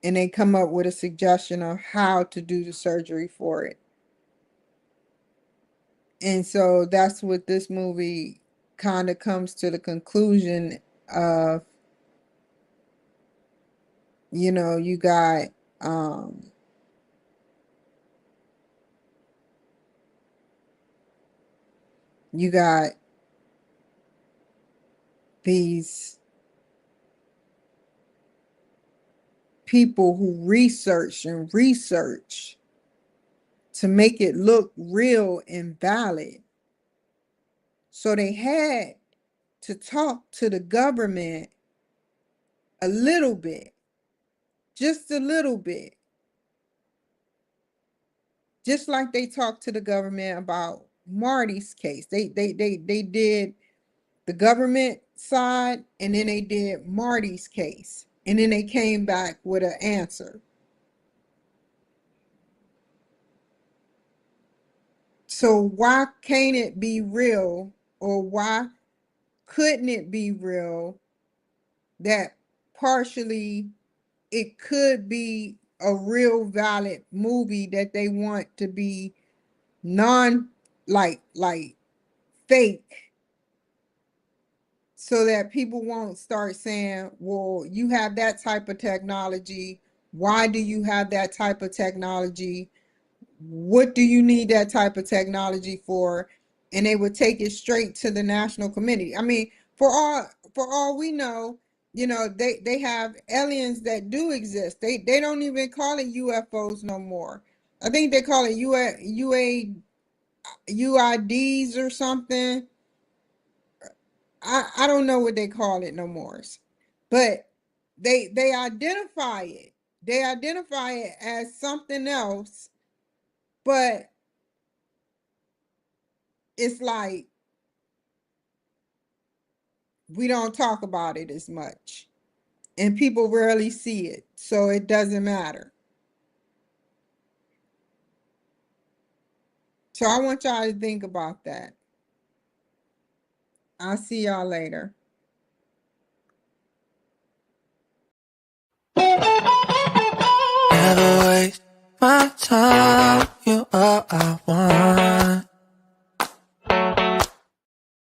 And they come up with a suggestion of how to do the surgery for it. And so that's what this movie kind of comes to the conclusion of, you got you got these people who research and research to make it look real and valid. So they had to talk to the government a little bit, just a little bit, just like they talked to the government about Marty's case. They did the government side and then they did Marty's case. And then they came back with an answer. So why can't it be real, or why couldn't it be real that partially it could be a real valid movie that they want to be non like fake, so that people won't start saying, well, you have that type of technology. Why do you have that type of technology? What do you need that type of technology for? And they would take it straight to the national committee. I mean, for all we know, they have aliens that do exist. They don't even call it UFOs no more. I think they call it UIDs or something. I don't know what they call it no more. But they identify it. They identify it as something else, but it's like we don't talk about it as much. And people rarely see it, so it doesn't matter. So I want y'all to think about that. I'll see y'all later.
Never waste my time, you all I want.